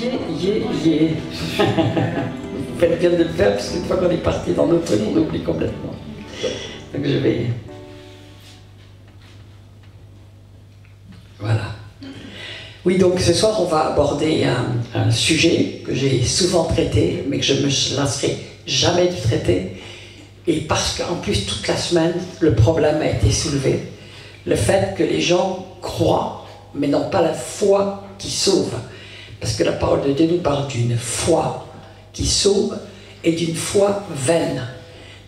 Vous faites bien de le faire, parce qu'une fois qu'on est parti dans notre truc, on oublie complètement. Donc je vais... Voilà. Oui, donc ce soir, on va aborder un sujet que j'ai souvent traité, mais que je ne me lasserai jamais de traiter. Et parce qu'en plus, toute la semaine, le problème a été soulevé. Le fait que les gens croient, mais n'ont pas la foi qui sauve. Parce que la parole de Dieu nous parle d'une foi qui sauve et d'une foi vaine.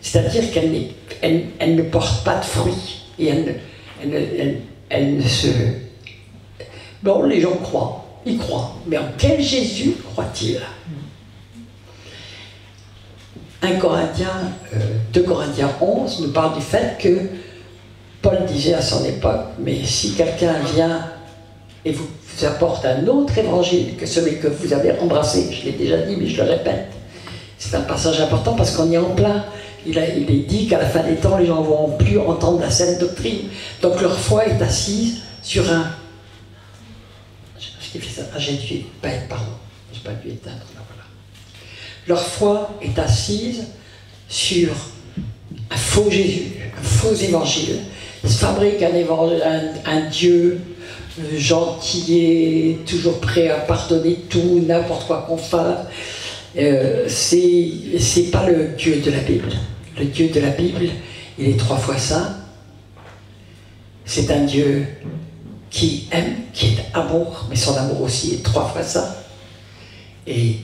C'est-à-dire qu'elle ne porte pas de fruits. Et elle ne se... Bon, les gens croient, ils croient. Mais en quel Jésus croient-ils? 2 Corinthiens 11 nous parle du fait que Paul disait à son époque, mais si quelqu'un vient et vous apporte un autre évangile que celui que vous avez embrassé, je l'ai déjà dit, mais je le répète, c'est un passage important parce qu'on y est en plein. Il est dit qu'à la fin des temps, les gens ne vont plus entendre la saine doctrine. Donc leur foi est assise sur un... j'ai dû... Pardon, je n'ai pas dû éteindre. Voilà. Leur foi est assise sur un faux Jésus, un faux évangile. Ils se fabriquent un Dieu gentil, toujours prêt à pardonner tout, n'importe quoi qu'on fasse. C'est pas le Dieu de la Bible. Le Dieu de la Bible, il est 3 fois saint. C'est un Dieu qui aime, qui est amour, mais son amour aussi est 3 fois saint. Et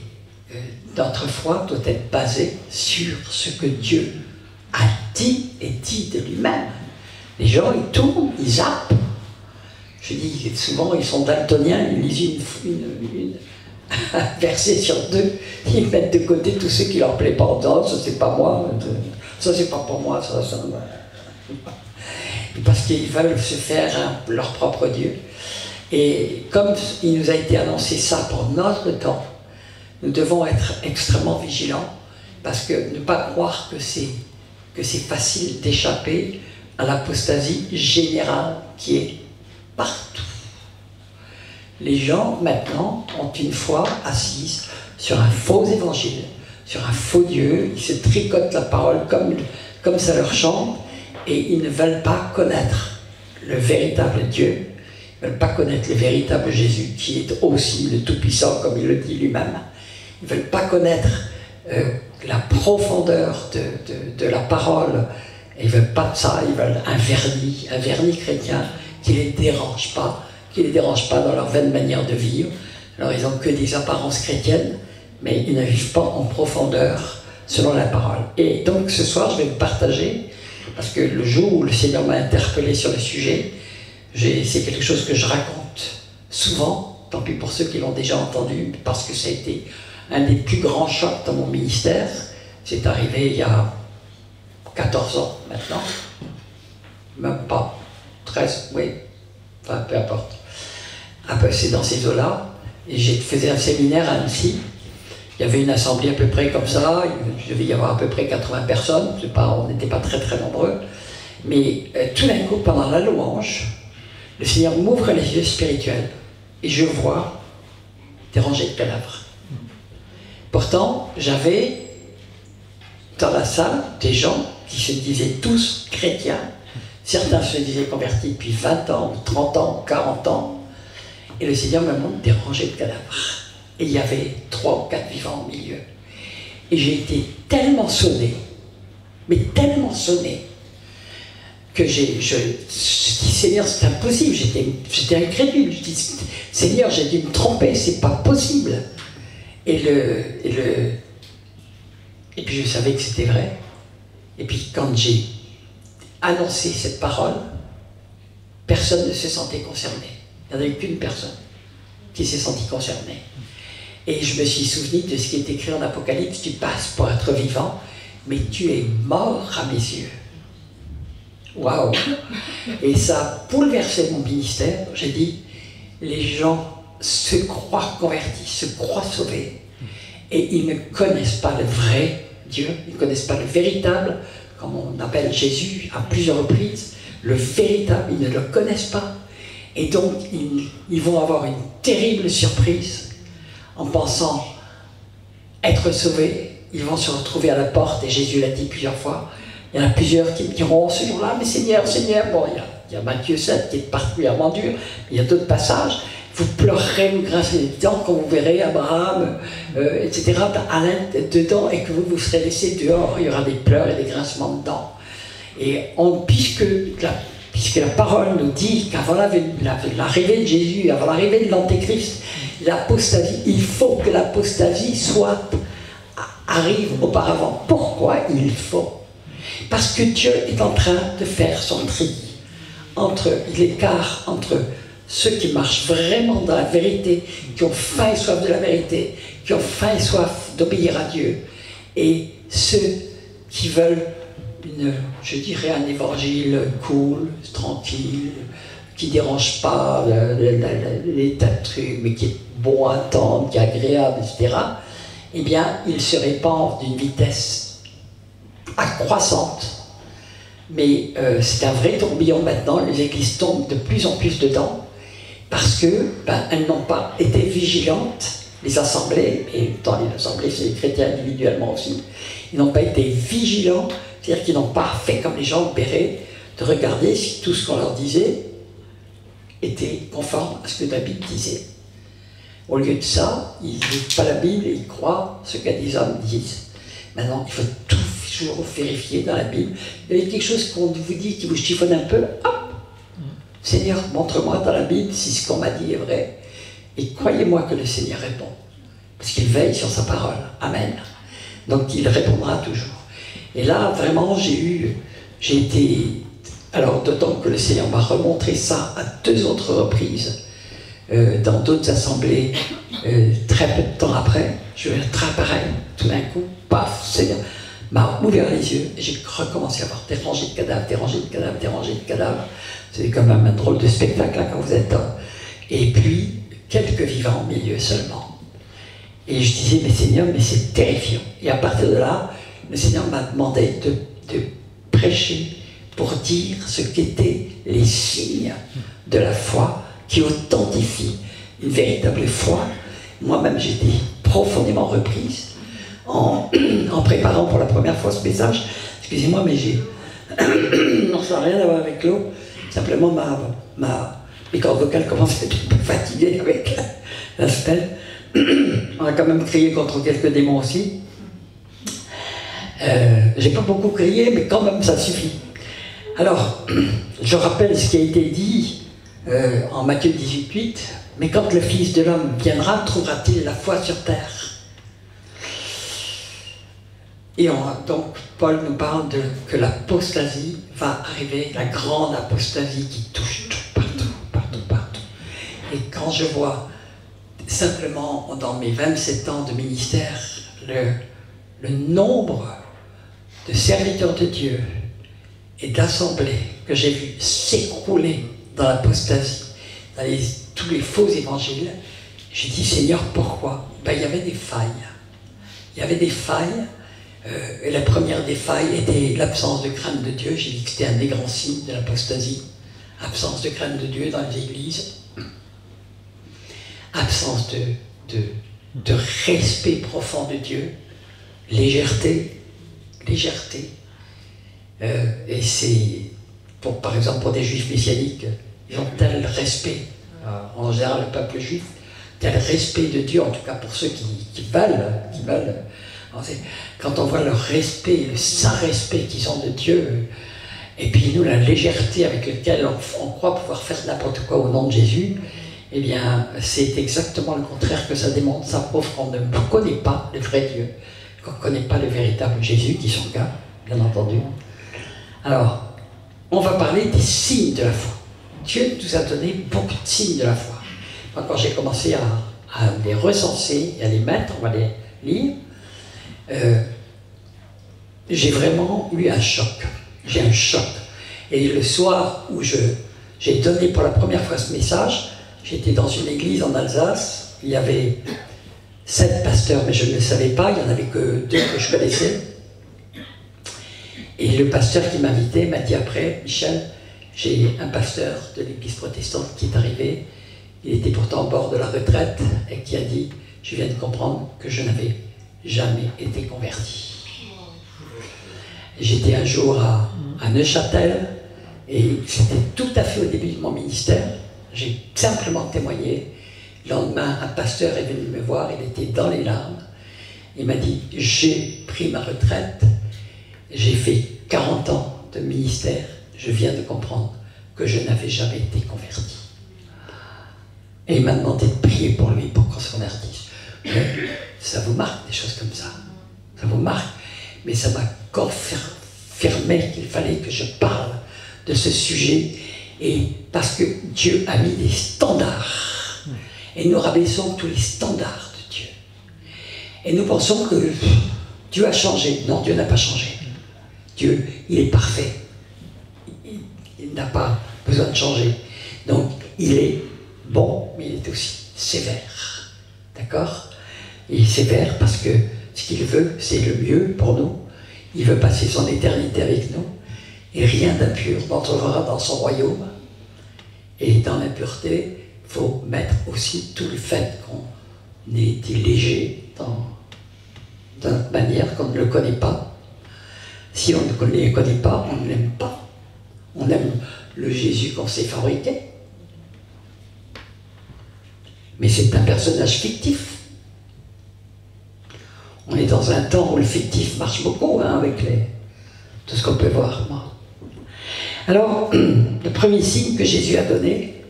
notre foi doit être basée sur ce que Dieu a dit et dit de lui-même. Les gens, ils tournent, ils zappent. Je dis, souvent, ils sont daltoniens, ils lisent un verset sur 2, ils mettent de côté tous ceux qui leur plaît pas en disant, ça c'est pas moi, ça c'est pas pour moi, ça. Parce qu'ils veulent se faire leur propre Dieu. Et comme il nous a été annoncé ça pour notre temps, nous devons être extrêmement vigilants, parce que ne pas croire que c'est facile d'échapper à l'apostasie générale qui est partout. Les gens, maintenant, ont une foi assise sur un faux évangile, sur un faux Dieu. Ils se tricotent la parole comme ça leur chante, et ils ne veulent pas connaître le véritable Dieu. Ils ne veulent pas connaître le véritable Jésus, qui est aussi le Tout-Puissant, comme il le dit lui-même. Ils ne veulent pas connaître la profondeur de la parole. Ils ne veulent pas de ça, ils veulent un vernis chrétien qui ne les dérange pas dans leur vaine manière de vivre. Alors ils n'ont que des apparences chrétiennes, mais ils ne vivent pas en profondeur selon la parole. Et donc ce soir, je vais vous partager, parce que le jour où le Seigneur m'a interpellé sur le sujet, c'est quelque chose que je raconte souvent, tant pis pour ceux qui l'ont déjà entendu, parce que ça a été un des plus grands chocs dans mon ministère. C'est arrivé il y a 14 ans maintenant, même pas, 13, oui, enfin peu importe. C'est dans ces eaux-là, et j'ai fait un séminaire à Annecy. Il y avait une assemblée à peu près comme ça, il devait y avoir à peu près 80 personnes, on n'était pas très très nombreux, mais tout d'un coup, pendant la louange, le Seigneur m'ouvre les yeux spirituels, et je vois des rangées de cadavres. Pourtant, j'avais dans la salle des gens qui se disaient tous chrétiens. Certains se disaient convertis depuis 20 ans, 30 ans, 40 ans. Et le Seigneur me montre des rangées de cadavres. Et il y avait 3 ou 4 vivants au milieu. Et j'ai été tellement sonné, mais tellement sonné, que je dis, Seigneur, c'est impossible, j'étais incrédule. Je dis, Seigneur, j'ai dû me tromper, c'est pas possible. Et puis je savais que c'était vrai. Et puis quand j'ai annoncé cette parole, personne ne se sentait concerné. Il n'y en avait qu'une personne qui s'est sentie concernée. Et je me suis souvenu de ce qui est écrit en Apocalypse, tu passes pour être vivant, mais tu es mort à mes yeux. Waouh! Et ça a bouleversé mon ministère. J'ai dit, les gens se croient convertis, se croient sauvés, et ils ne connaissent pas le vrai Dieu, ils ne connaissent pas le véritable, comme on appelle Jésus à plusieurs reprises, le véritable, ils ne le connaissent pas. Et donc, ils vont avoir une terrible surprise en pensant être sauvés, ils vont se retrouver à la porte, et Jésus l'a dit plusieurs fois. Il y en a plusieurs qui me diront ce jour-là, mais Seigneur, Seigneur, bon, il y a Matthieu 7 qui est particulièrement dur, mais il y a d'autres passages. Vous pleurerez, vous grincez les dents quand vous verrez Abraham, etc., à l'aide dedans, et que vous serez laissés dehors. Il y aura des pleurs et des grincements de dents. Et puisque la parole nous dit qu'avant l'arrivée de Jésus, avant l'arrivée de l'Antéchrist, l'apostasie, il faut que l'apostasie arrive auparavant. Pourquoi il faut? Parce que Dieu est en train de faire son tri entre l'écart entre ceux qui marchent vraiment dans la vérité, qui ont faim et soif de la vérité, qui ont faim et soif d'obéir à Dieu, et ceux qui veulent je dirais un évangile cool, tranquille, qui ne dérange pas les tas de trucs, mais qui est bon à entendre, qui est agréable, etc., eh bien, il se répand d'une vitesse accroissante. Mais c'est un vrai tourbillon maintenant, les églises tombent de plus en plus dedans, parce que elles n'ont pas été vigilantes, les assemblées, et dans les assemblées, c'est les chrétiens individuellement aussi, ils n'ont pas été vigilants, c'est-à-dire qu'ils n'ont pas fait comme les gens opéraient, de regarder si tout ce qu'on leur disait était conforme à ce que la Bible disait. Au lieu de ça, ils ne lisent pas la Bible et ils croient ce que des hommes disent. Maintenant, il faut toujours vérifier dans la Bible. Il y a quelque chose qu'on vous dit qui vous chiffonne un peu, hop, Seigneur, montre-moi dans la Bible si ce qu'on m'a dit est vrai. Et croyez-moi que le Seigneur répond, parce qu'il veille sur sa parole. Amen. Donc il répondra toujours. Et là, vraiment, j'ai été... Alors, d'autant que le Seigneur m'a remontré ça à 2 autres reprises, dans d'autres assemblées, très peu de temps après, je vais être pareil, tout d'un coup, paf, le Seigneur m'a ouvert les yeux, et j'ai recommencé à avoir des rangées de cadavres, des rangées de cadavres, des rangées de cadavres. C'est quand même un drôle de spectacle là, quand vous êtes dans... Et puis, quelques vivants au milieu seulement. Et je disais, mais Seigneur, mais c'est terrifiant. Et à partir de là, le Seigneur m'a demandé de prêcher pour dire ce qu'étaient les signes de la foi qui authentifient une véritable foi. Moi-même, j'ai été profondément reprise en préparant pour la première fois ce message. Excusez-moi, mais j'ai... non, ça n'a rien à voir avec l'eau. Simplement, mes cordes vocales commencent à être un peu fatiguées avec la semaine. On a quand même crié contre quelques démons aussi. J'ai pas beaucoup crié, mais quand même ça suffit. Alors, je rappelle ce qui a été dit en Matthieu 18:8, mais quand le Fils de l'homme viendra, trouvera-t-il la foi sur terre? Et donc, Paul nous parle que l'apostasie va arriver, la grande apostasie qui touche tout, partout, partout, partout. Et quand je vois simplement dans mes 27 ans de ministère le nombre de serviteurs de Dieu et d'assemblées que j'ai vu s'écrouler dans l'apostasie, dans tous les faux évangiles, j'ai dit, Seigneur, pourquoi? Il y avait des failles. Il y avait des failles. Et la première des failles était l'absence de crainte de Dieu. J'ai dit que c'était un des grands signes de l'apostasie. Absence de crainte de Dieu dans les églises. Absence de respect profond de Dieu. Légèreté. Légèreté. Et c'est, par exemple, pour des juifs messianiques, ils ont tel respect, en général le peuple juif, tel respect de Dieu, en tout cas pour ceux qui veulent. Quand on voit leur respect, le saint respect qu'ils ont de Dieu, et puis nous, la légèreté avec laquelle on croit pouvoir faire n'importe quoi au nom de Jésus, eh bien, c'est exactement le contraire que ça démontre. Ça prouve qu'on ne connaît pas le vrai Dieu, qu'on ne connaît pas le véritable Jésus, qui sont gars, bien entendu. Alors, on va parler des signes de la foi. Dieu nous a donné beaucoup de signes de la foi. Moi, quand j'ai commencé à les recenser et à les mettre, on va les lire, j'ai vraiment eu un choc. J'ai un choc. Et le soir où j'ai donné pour la première fois ce message, j'étais dans une église en Alsace. Il y avait 7 pasteurs, mais je ne le savais pas. Il n'y en avait que 2 que je connaissais. Et le pasteur qui m'invitait m'a dit après, Michel, j'ai un pasteur de l'église protestante qui est arrivé. Il était pourtant au bord de la retraite et qui a dit, je viens de comprendre que je n'avais jamais été converti. J'étais un jour à Neuchâtel, et c'était tout à fait au début de mon ministère. J'ai simplement témoigné. Le lendemain, un pasteur est venu me voir, il était dans les larmes. Il m'a dit, j'ai pris ma retraite, j'ai fait 40 ans de ministère, je viens de comprendre que je n'avais jamais été converti. Et il m'a demandé de prier pour lui, pour qu'on se convertisse. Ça vous marque, des choses comme ça. Ça vous marque. Mais ça m'a confirmé qu'il fallait que je parle de ce sujet. Et parce que Dieu a mis des standards. Et nous rabaissons tous les standards de Dieu. Et nous pensons que Dieu a changé. Non, Dieu n'a pas changé. Dieu, il est parfait. Il n'a pas besoin de changer. Donc, il est bon, mais il est aussi sévère. D'accord? Il est sévère parce que ce qu'il veut, c'est le mieux pour nous. Il veut passer son éternité avec nous. Et rien d'impur n'entrera dans son royaume. Et dans l'impureté, il faut mettre aussi tout le fait qu'on ait été léger dans notre manière, qu'on ne le connaît pas. Si on ne le connaît pas, on ne l'aime pas. On aime le Jésus qu'on s'est fabriqué. Mais c'est un personnage fictif. On est dans un temps où le fictif marche beaucoup, hein, avec tout ce qu'on peut voir. Alors, le premier signe que Jésus a donné,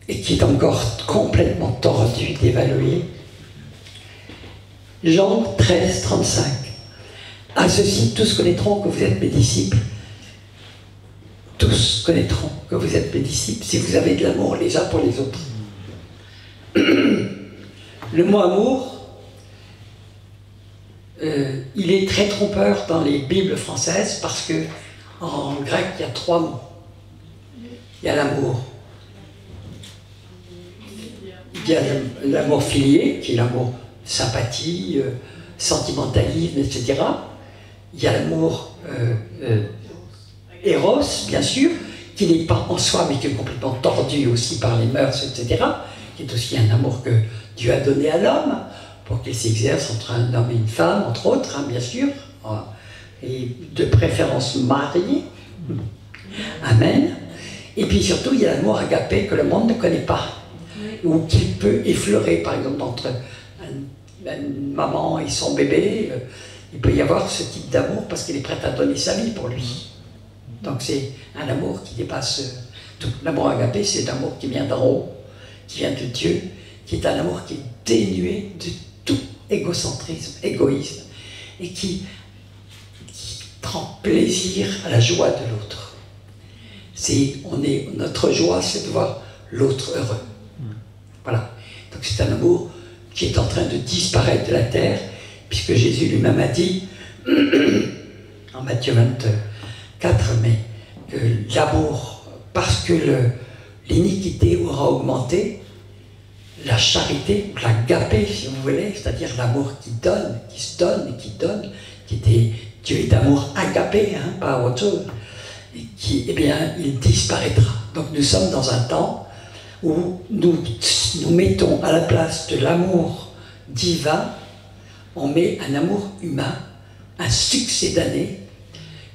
et qui est encore complètement tordu, dévalué, Jean 13, 35. À ceci, tous connaîtront que vous êtes mes disciples. Tous connaîtront que vous êtes mes disciples si vous avez de l'amour les uns pour les autres. Le mot amour, il est très trompeur dans les Bibles françaises parce que en grec, il y a 3 mots. Il y a l'amour. Il y a l'amour filié, qui est l'amour sympathie, sentimentalisme, etc. Il y a l'amour Eros, bien sûr, qui n'est pas en soi, mais qui est complètement tordu aussi par les mœurs, etc., qui est aussi un amour que Dieu a donné à l'homme, pour qu'il s'exerce entre un homme et une femme, entre autres, hein, bien sûr, et de préférence mariée. Amen. Et puis surtout, il y a l'amour agapé que le monde ne connaît pas, ou qu'il peut effleurer, par exemple, entre une maman et son bébé. Il peut y avoir ce type d'amour parce qu'il est prêt à donner sa vie pour lui. Donc c'est un amour qui dépasse tout. L'amour agapé, c'est l'amour qui vient d'en haut, qui vient de Dieu, qui est un amour qui est dénué de tout égocentrisme, égoïsme, et qui prend plaisir à la joie de l'autre. Notre joie, c'est de voir l'autre heureux. Voilà. Donc c'est un amour qui est en train de disparaître de la terre, puisque Jésus lui-même a dit, en Matthieu 24, mais que l'amour, parce que l'iniquité aura augmenté, la charité, l'agapé, si vous voulez, c'est-à-dire l'amour qui donne, qui se donne et qui donne, Dieu est d'amour agapé, hein, pas autre chose, et eh bien, il disparaîtra. Donc nous sommes dans un temps où nous mettons à la place de l'amour divin, on met un amour humain, un succédané,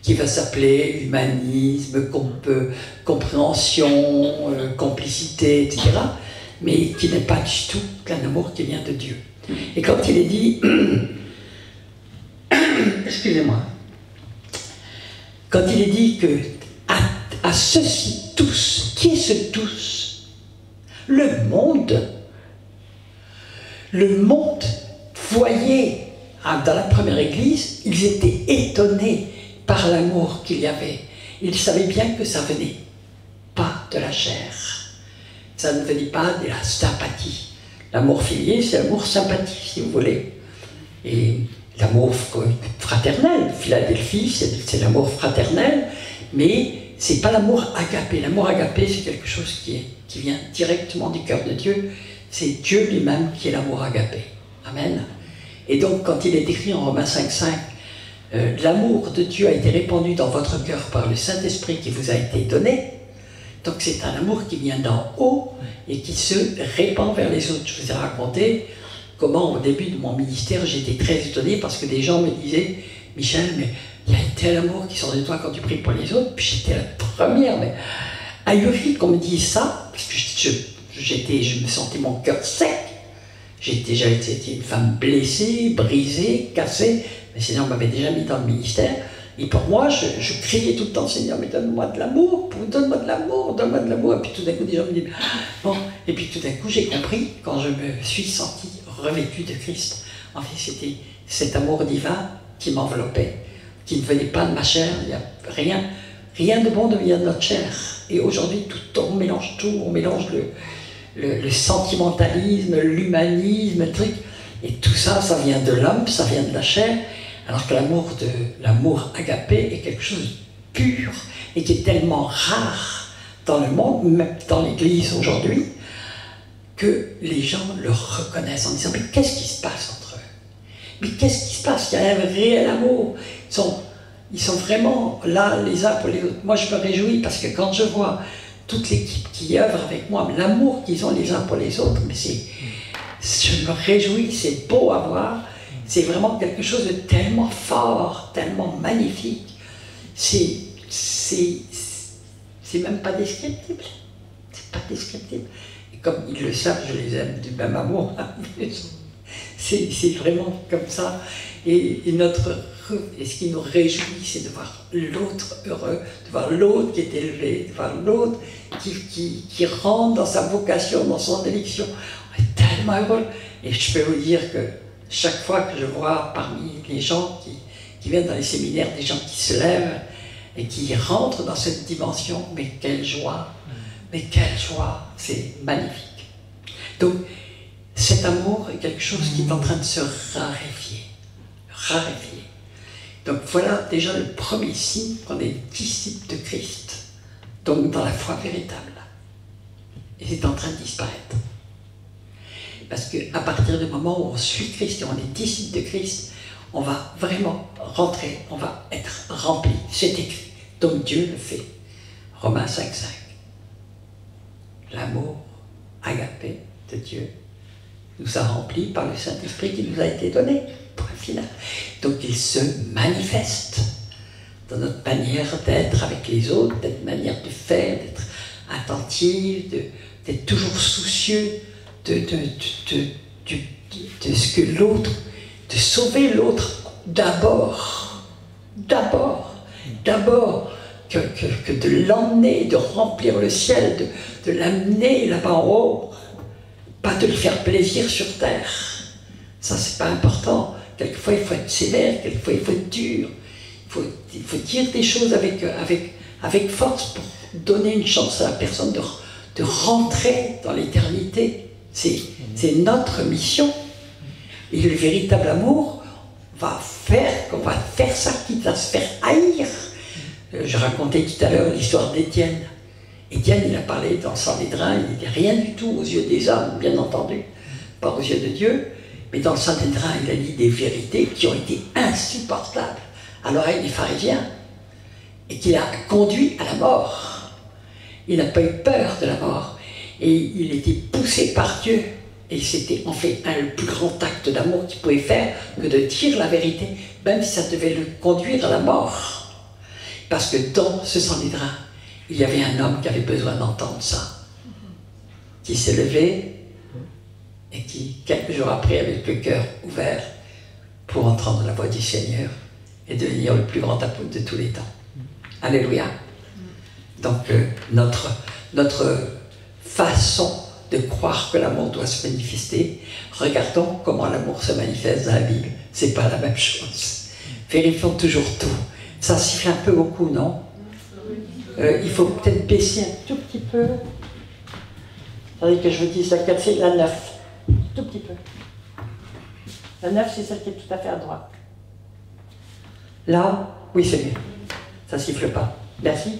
qui va s'appeler humanisme, compréhension, complicité, etc., mais qui n'est pas du tout un amour qui vient de Dieu. Et quand il est dit, excusez-moi, quand il est dit que à ceux-ci tous, qui est ce tous? Le monde, voyez, dans la première église, ils étaient étonnés par l'amour qu'il y avait. Ils savaient bien que ça venait pas de la chair. Ça ne venait pas de la sympathie. L'amour filié, c'est l'amour sympathie, si vous voulez. Et l'amour fraternel, Philadelphie, c'est l'amour fraternel, mais c'est pas l'amour agapé. L'amour agapé, c'est quelque chose qui vient directement du cœur de Dieu. C'est Dieu lui-même qui est l'amour agapé. Amen. Et donc, quand il est écrit en Romains 5,5, l'amour de Dieu a été répandu dans votre cœur par le Saint-Esprit qui vous a été donné. Donc c'est un amour qui vient d'en haut et qui se répand vers les autres. Je vous ai raconté comment au début de mon ministère j'étais très étonné parce que des gens me disaient « Michel, mais il y a un tel amour qui sort de toi quand tu pries pour les autres. » Puis j'étais la première, mais ahuri qu'on me dise ça, parce que je me sentais mon cœur sec. J'avais été une femme blessée, brisée, cassée, mais Seigneur m'avait déjà mis dans le ministère. Et pour moi, je criais tout le temps, Seigneur, mais donne-moi de l'amour, donne-moi de l'amour, donne-moi de l'amour. Et puis tout d'un coup, des gens me disent, bon. Et puis tout d'un coup, j'ai compris, quand je me suis senti revêtu de Christ, en fait, c'était cet amour divin qui m'enveloppait, qui ne venait pas de ma chair. Il n'y a rien de bon ne vient de notre chair. Et aujourd'hui, on mélange tout, on mélange le sentimentalisme, l'humanisme, le truc. Et tout ça, ça vient de l'homme, ça vient de la chair. Alors que l'amour agapé est quelque chose de pur et qui est tellement rare dans le monde, même dans l'Église aujourd'hui, que les gens le reconnaissent en disant « Mais qu'est-ce qui se passe entre eux? Mais qu'est-ce qui se passe? Il y a un réel amour. Ils sont vraiment là les uns pour les autres. » Moi, je me réjouis parce que quand je vois toute l'équipe qui œuvre avec moi, l'amour qu'ils ont les uns pour les autres, mais je me réjouis, c'est beau à voir. C'est vraiment quelque chose de tellement fort, tellement magnifique. C'est même pas descriptible. C'est pas descriptible. Et comme ils le savent, je les aime du même amour. C'est vraiment comme ça. Et ce qui nous réjouit, c'est de voir l'autre heureux, de voir l'autre qui est élevé, de voir l'autre qui rentre dans sa vocation, dans son élection. On est tellement heureux. Et je peux vous dire que chaque fois que je vois parmi les gens qui viennent dans les séminaires, des gens qui se lèvent et qui rentrent dans cette dimension, mais quelle joie, c'est magnifique. Donc, cet amour est quelque chose qui est en train de se raréfier. Donc voilà déjà le premier signe qu'on est disciple de Christ, donc dans la foi véritable. Et c'est en train de disparaître. Parce qu'à partir du moment où on suit Christ et on est disciple de Christ, on va vraiment rentrer, on va être rempli. C'est écrit. Donc Dieu le fait. Romains 5,5. L'amour agapé de Dieu nous a remplis par le Saint-Esprit qui nous a été donné. Point final. Donc il se manifeste dans notre manière d'être avec les autres, notre manière de faire, d'être attentif, d'être toujours soucieux de ce que l'autre, de sauver l'autre d'abord que de l'emmener, de remplir le ciel, de l'amener là-bas en haut, pas de lui faire plaisir sur terre. Ça, c'est pas important. Quelquefois, il faut être sévère, quelquefois, il faut être dur. Il faut dire des choses avec force pour donner une chance à la personne de rentrer dans l'éternité. C'est notre mission. Et le véritable amour va faire qu'on va faire ça, quitte à se faire haïr. Je racontais tout à l'heure l'histoire d'Étienne. Étienne, il a parlé dans Sanhédrin, il n'était rien du tout aux yeux des hommes, bien entendu, pas aux yeux de Dieu, mais dans le Sanhédrin, il a dit des vérités qui ont été insupportables à l'oreille des pharisiens et qui l'a conduit à la mort. Il n'a pas eu peur de la mort et il était poussé par Dieu. Et c'était en fait le plus grand acte d'amour qu'il pouvait faire que de dire la vérité, même si ça devait le conduire à la mort. Parce que dans ce Sanhédrin, il y avait un homme qui avait besoin d'entendre ça, qui s'est levé et qui, quelques jours après, avec le cœur ouvert pour entendre la voix du Seigneur et devenir le plus grand apôtre de tous les temps. Alléluia. Donc notre façon de croire que l'amour doit se manifester, regardons comment l'amour se manifeste dans la Bible. C'est pas la même chose. Vérifions toujours tout. Ça siffle un peu beaucoup, non? Il faut peut-être baisser un tout petit peu. Attendez que je vous dise laquelle c'est, la 9. Tout petit peu. La 9, c'est celle qui est tout à fait à droite. Là, oui, c'est mieux. Ça siffle pas. Merci.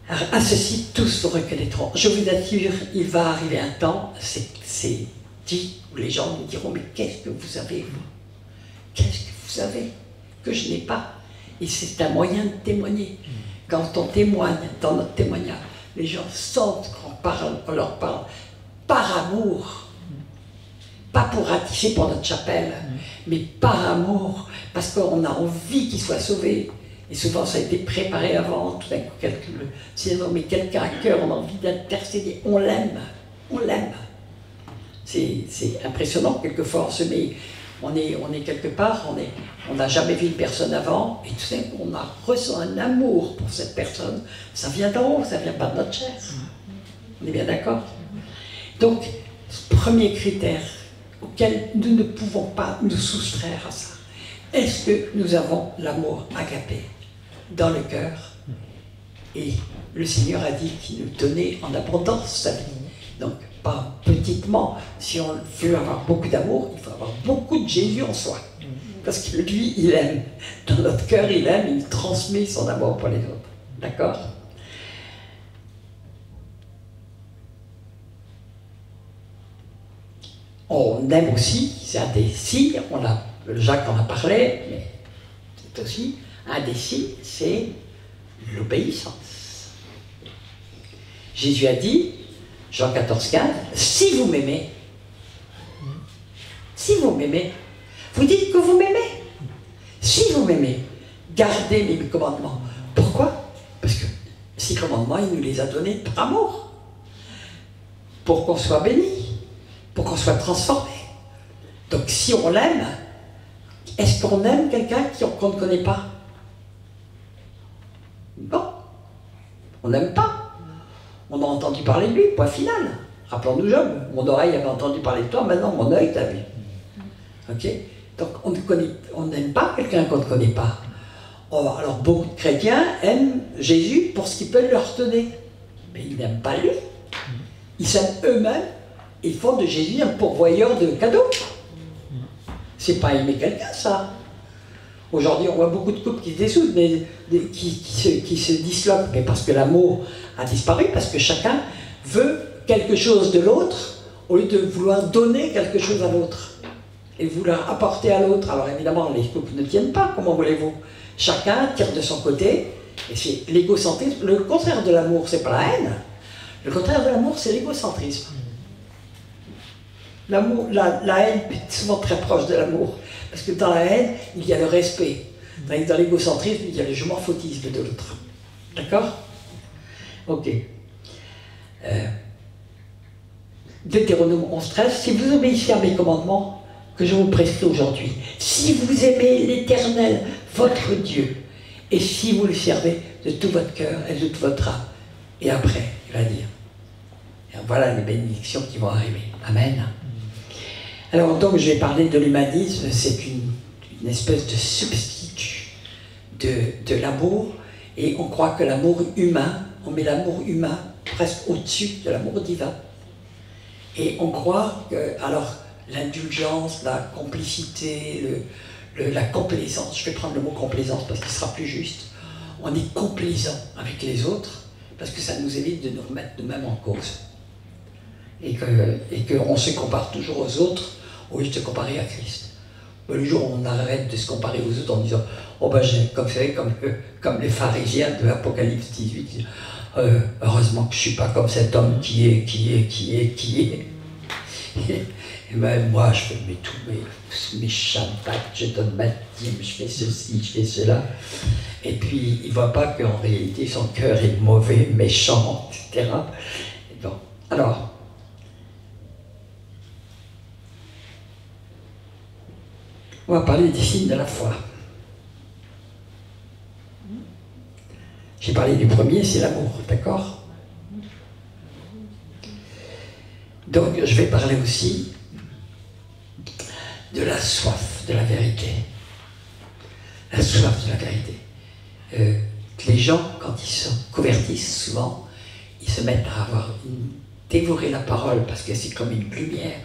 À ceci, tous vous reconnaîtront. Je vous assure, il va arriver un temps, c'est dit, où les gens nous diront, mais qu'est-ce que vous avez, vous? Qu'est-ce que vous avez que je n'ai pas? Et c'est un moyen de témoigner. quand on témoigne, dans notre témoignage, les gens sentent qu'on leur parle par amour, pas pour ratisser pour notre chapelle, mais par amour, parce qu'on a envie qu'ils soient sauvés. Et souvent, ça a été préparé avant, tout d'un coup, sinon, mais quelqu'un à cœur, on a envie d'intercéder, on l'aime, on l'aime. C'est impressionnant, quelquefois, on se met, on est quelque part, on n'a jamais vu une personne avant, et tout d'un coup, on ressent un amour pour cette personne. Ça vient d'en haut, ça vient pas de notre chair. On est bien d'accord? Donc, premier critère auquel nous ne pouvons pas nous soustraire à ça. Est-ce que nous avons l'amour agapé dans le cœur? Et le Seigneur a dit qu'il nous donnait en abondance sa vie. Donc, pas petitement. Si on veut avoir beaucoup d'amour, il faut avoir beaucoup de Jésus en soi. Parce que lui, il aime. Dans notre cœur, il aime, il transmet son amour pour les autres. D'accord? On aime aussi, c'est un des signes, Jacques en a parlé, mais c'est aussi un des signes, c'est l'obéissance. Jésus a dit, Jean 14, 15, si vous m'aimez, vous dites que vous m'aimez. Si vous m'aimez, gardez mes commandements. Pourquoi? Parce que ces commandements, il nous les a donnés par amour, pour qu'on soit béni, pour qu'on soit transformé. Donc si on l'aime, est-ce qu'on aime quelqu'un qu'on ne connaît pas? Non, on n'aime pas. On a entendu parler de lui, point final. Rappelons-nous Job, mon oreille avait entendu parler de toi, maintenant mon œil t'a vu. Ok? Donc on n'aime pas quelqu'un qu'on ne connaît pas. Alors beaucoup de chrétiens aiment Jésus pour ce qu'il peut leur donner. Mais ils n'aiment pas lui. Ils s'aiment eux-mêmes. Ils font de Jésus un pourvoyeur de cadeaux. C'est pas aimer quelqu'un, ça. Aujourd'hui, on voit beaucoup de couples qui se dissoudent, mais qui se disloquent, mais parce que l'amour a disparu, parce que chacun veut quelque chose de l'autre, au lieu de vouloir donner quelque chose à l'autre, et vouloir apporter à l'autre. Alors évidemment, les couples ne tiennent pas, comment voulez-vous? Chacun tire de son côté, et c'est l'égocentrisme. Le contraire de l'amour, c'est pas la haine. Le contraire de l'amour, c'est l'égocentrisme. L'amour, la haine est souvent très proche de l'amour, parce que dans la haine, il y a le respect. Dans l'égocentrisme, il y a le je m'en foutisme de l'autre. D'accord? Ok. Deutéronome 11:13, si vous obéissez à mes commandements que je vous prescris aujourd'hui, si vous aimez l'Éternel, votre Dieu, et si vous le servez de tout votre cœur et de toute votre âme. Et après, il va dire, et voilà les bénédictions qui vont arriver. Amen. Alors donc je vais parler de l'humanisme, c'est une espèce de substitut de l'amour, et on croit que l'amour humain, on met l'amour humain presque au-dessus de l'amour divin. Et on croit que, alors, l'indulgence, la complicité, la complaisance, je vais prendre le mot complaisance parce qu'il sera plus juste, on est complaisant avec les autres parce que ça nous évite de nous remettre nous-mêmes en cause. Et qu'on se compare toujours aux autres au lieu de se comparer à Christ. Le jour où on arrête de se comparer aux autres en disant « Oh ben comme les pharisiens de l'Apocalypse 18, heureusement que je ne suis pas comme cet homme qui est. » Et ben moi je fais tous mes champagnes, je donne ma dîme, je fais ceci, je fais cela. Et puis il ne voit pas qu'en réalité son cœur est mauvais, méchant, etc. Et bon, alors, on va parler des signes de la foi. J'ai parlé du premier, c'est l'amour, d'accord? Donc je vais parler aussi de la soif de la vérité. La soif de la vérité. Les gens, quand ils se convertissent, souvent, ils se mettent à dévorer la parole parce que c'est comme une lumière,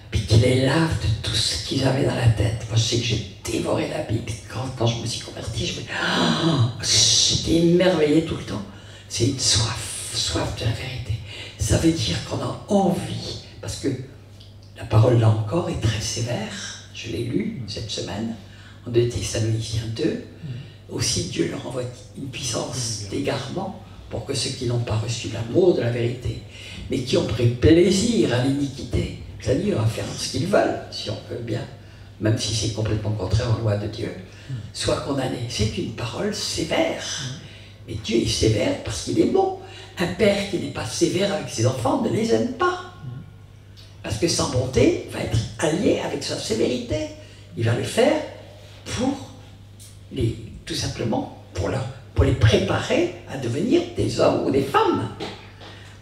puis qui les lave de tout ce qu'ils avaient dans la tête. Moi, je sais que j'ai dévoré la Bible. Quand je me suis converti, j'étais émerveillé tout le temps. C'est une soif de la vérité. Ça veut dire qu'on a envie, parce que la parole, là encore, est très sévère. Je l'ai lu cette semaine, en 2 Thessaloniciens 2. aussi Dieu leur envoie une puissance d'égarement pour que ceux qui n'ont pas reçu l'amour de la vérité, mais qui ont pris plaisir à l'iniquité, c'est-à-dire à faire ce qu'ils veulent, si on veut bien, même si c'est complètement contraire aux lois de Dieu, soient condamnés. C'est une parole sévère. Mais Dieu est sévère parce qu'il est bon. Un père qui n'est pas sévère avec ses enfants ne les aime pas. Parce que sa bonté va être alliée avec sa sévérité. Il va le faire tout simplement pour les préparer à devenir des hommes ou des femmes.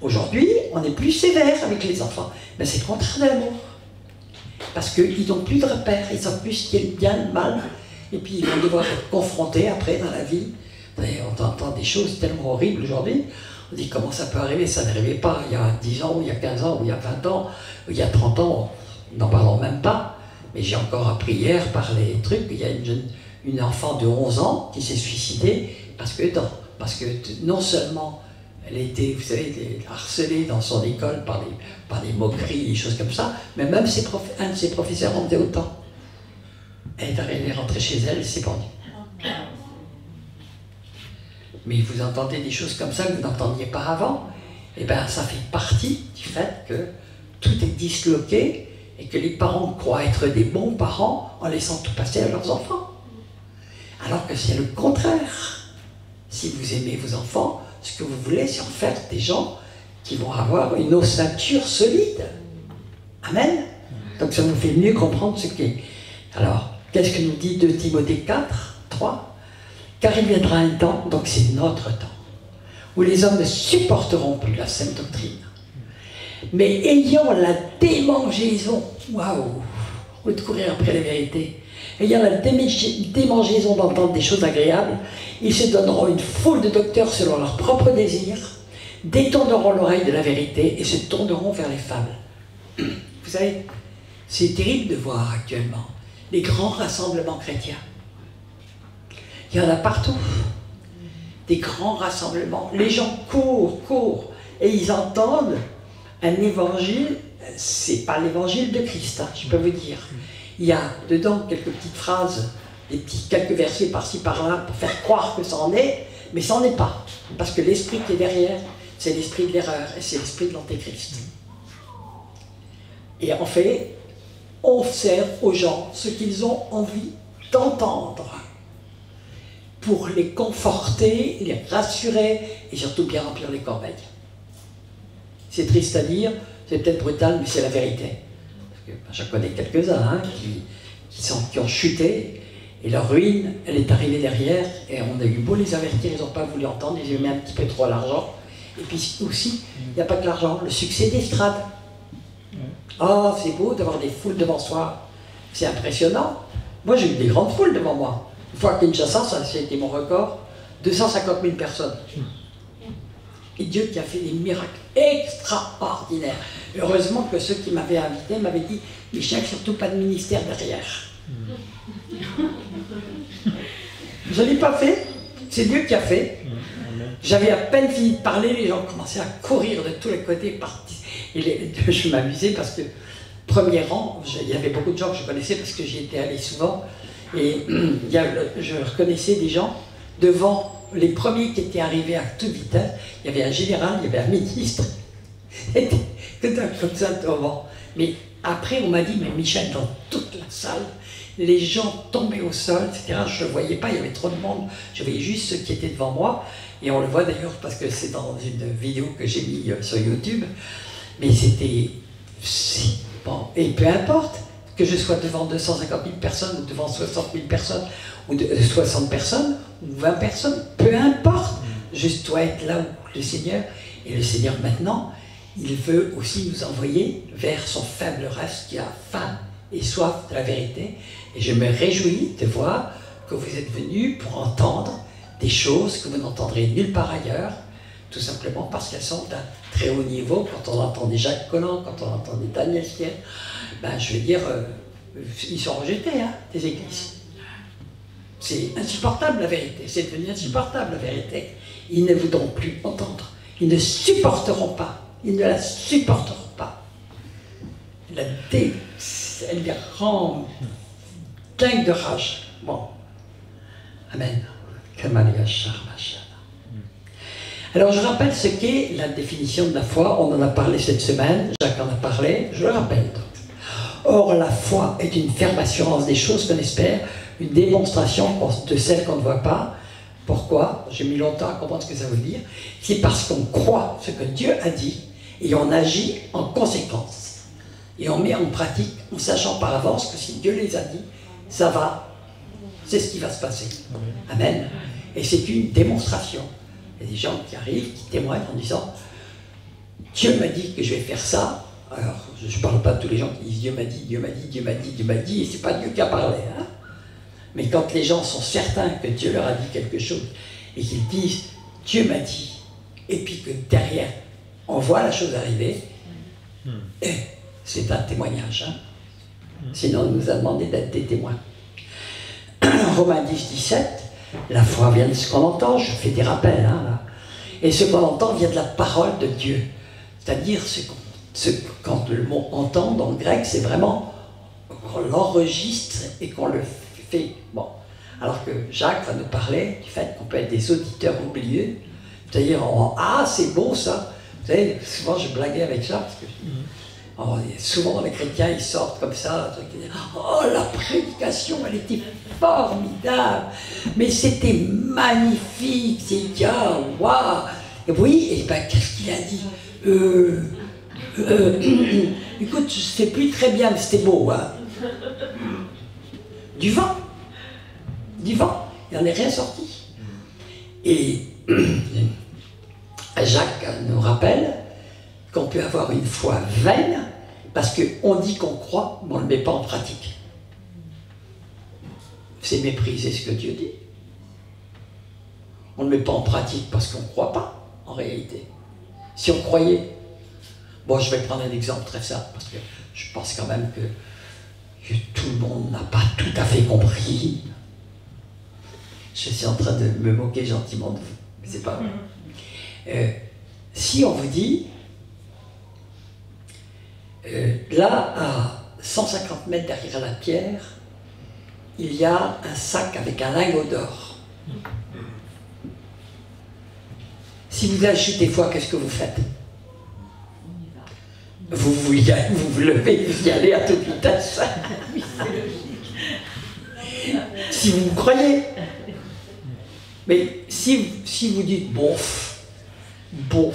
Aujourd'hui, on est plus sévère avec les enfants. Mais c'est le contraire de l'amour. Parce qu'ils n'ont plus de repères, ils ne savent plus ce qui est le bien, le mal. Et puis ils vont devoir être confrontés après dans la vie. On entend des choses tellement horribles aujourd'hui. On dit comment ça peut arriver, ça n'arrivait pas il y a 10 ans, ou il y a 15 ans, ou il y a 20 ans, ou il y a 30 ans, n'en parlons même pas. Mais j'ai encore appris hier par les trucs, il y a une enfant de 11 ans qui s'est suicidée parce que non seulement elle était, vous savez, harcelée dans son école par des moqueries, des choses comme ça, mais même un de ses professeurs en faisait autant. Elle est rentrée chez elle, elle s'est pendue. Mais vous entendez des choses comme ça que vous n'entendiez pas avant, et bien ça fait partie du fait que tout est disloqué et que les parents croient être des bons parents en laissant tout passer à leurs enfants. Alors que c'est le contraire. Si vous aimez vos enfants, ce que vous voulez, c'est en faire des gens qui vont avoir une ossature solide. Amen. Donc ça vous fait mieux comprendre ce qu'est. Alors, qu'est-ce que nous dit 2 Timothée 4, 3 ? Car il viendra un temps, donc c'est notre temps, où les hommes ne supporteront plus la saine doctrine. Mais ayant la démangeaison, waouh, au lieu de courir après la vérité, ayant la démangeaison d'entendre des choses agréables, ils se donneront une foule de docteurs selon leurs propres désirs, détourneront l'oreille de la vérité et se tourneront vers les fables. Vous savez, c'est terrible de voir actuellement les grands rassemblements chrétiens. Il y en a partout, des grands rassemblements. Les gens courent, et ils entendent un évangile, c'est pas l'évangile de Christ, hein, je peux vous dire. Il y a dedans quelques petites phrases, quelques versets par-ci par-là pour faire croire que ça en est, mais ça n'en est pas. Parce que l'esprit qui est derrière, c'est l'esprit de l'erreur et c'est l'esprit de l'antéchrist. Et en fait, on sert aux gens ce qu'ils ont envie d'entendre pour les conforter, les rassurer et surtout bien remplir les corbeilles. C'est triste à dire, c'est peut-être brutal, mais c'est la vérité. J'en connais quelques-uns hein, qui ont chuté, et leur ruine, elle est arrivée derrière, et on a eu beau les avertir, ils n'ont pas voulu entendre, ils aimaient un petit peu trop l'argent. Et puis aussi, il n'y a pas que l'argent, le succès d'estrade. Oh, c'est beau d'avoir des foules devant soi, c'est impressionnant. Moi, j'ai eu des grandes foules devant moi. Une fois à Kinshasa, ça a été mon record, 250 000 personnes. Et Dieu qui a fait des miracles extraordinaires. Heureusement que ceux qui m'avaient invité m'avaient dit « Michel, surtout pas de ministère derrière. » Je ne l'ai pas fait, c'est Dieu qui a fait. J'avais à peine fini de parler, les gens commençaient à courir de tous les côtés. Et je m'amusais parce que, premier rang, il y avait beaucoup de gens que je connaissais parce que j'y étais allé souvent. Et je reconnaissais des gens devant les premiers qui étaient arrivés à toute vitesse. Il y avait un général, il y avait un ministre. Comme ça devant. Mais après, on m'a dit, mais Michel, dans toute la salle, les gens tombaient au sol, etc. Je ne le voyais pas, il y avait trop de monde. Je voyais juste ceux qui étaient devant moi. Et on le voit d'ailleurs parce que c'est dans une vidéo que j'ai mis sur YouTube. Mais c'était... Bon, et peu importe que je sois devant 250 000 personnes ou devant 60 000 personnes ou 60 personnes ou 20 personnes, peu importe. Je dois être là où le Seigneur, et le Seigneur maintenant, il veut aussi nous envoyer vers son faible reste qui a faim et soif de la vérité. Et je me réjouis de voir que vous êtes venus pour entendre des choses que vous n'entendrez nulle part ailleurs, tout simplement parce qu'elles sont d'un très haut niveau. Quand on entendait Jacques Collin, quand on entendait Daniel Stier, ben, je veux dire, ils sont rejetés, hein, des églises. C'est insupportable la vérité, c'est devenu insupportable la vérité. Ils ne voudront plus entendre, ils ne supporteront pas, ils ne la supporteront pas. Elle les rend dingue de rage. Bon, amen. Alors je rappelle ce qu'est la définition de la foi. On en a parlé cette semaine, Jacques en a parlé, je le rappelle. Or la foi est une ferme assurance des choses qu'on espère, une démonstration de celles qu'on ne voit pas. Pourquoi? J'ai mis longtemps à comprendre ce que ça veut dire. C'est parce qu'on croit ce que Dieu a dit et on agit en conséquence. Et on met en pratique en sachant par avance que si Dieu les a dit, ça va, c'est ce qui va se passer. Amen. Et c'est une démonstration. Il y a des gens qui arrivent, qui témoignent en disant Dieu m'a dit que je vais faire ça. Alors, je ne parle pas de tous les gens qui disent Dieu m'a dit, Dieu m'a dit, Dieu m'a dit, Dieu m'a dit, et ce n'est pas Dieu qui a parlé. Hein? Mais quand les gens sont certains que Dieu leur a dit quelque chose et qu'ils disent Dieu m'a dit, et puis que derrière on voit la chose arriver, c'est un témoignage. Hein? Sinon, on nous a demandé d'être des témoins. Romains 10, 17, la foi vient de ce qu'on entend, je fais des rappels. Hein, là. Et ce qu'on entend vient de la parole de Dieu. C'est-à-dire, quand le mot entend dans le grec, c'est vraiment qu'on l'enregistre et qu'on le fait. Bon. Alors que Jacques va nous parler du fait qu'on peut être des auditeurs oublieux. C'est-à-dire, ah, c'est beau ça. Vous savez, souvent je blaguais avec ça, parce que souvent les chrétiens ils sortent comme ça, oh la prédication elle était formidable, mais c'était magnifique, c'est bien, waouh. Et oui, et ben qu'est-ce qu'il a dit? Écoute, je sais plus très bien, mais c'était beau, hein. Du vent, il n'en est rien sorti. Et Jacques nous rappelle qu'on peut avoir une foi vaine parce qu'on dit qu'on croit, mais on ne le met pas en pratique. C'est mépriser ce que Dieu dit. On ne le met pas en pratique parce qu'on ne croit pas, en réalité. Si on croyait... Bon, je vais prendre un exemple très simple, parce que je pense quand même que tout le monde n'a pas tout à fait compris. Je suis en train de me moquer gentiment de vous, mais c'est pas vrai. Si on vous dit, là, à 150 mètres derrière la pierre, il y a un sac avec un lingot d'or. Si vous achetez foi, qu'est-ce que vous faites? Vous levez, vous y allez à toute vitesse. Si vous croyez. Mais si vous dites bof, ben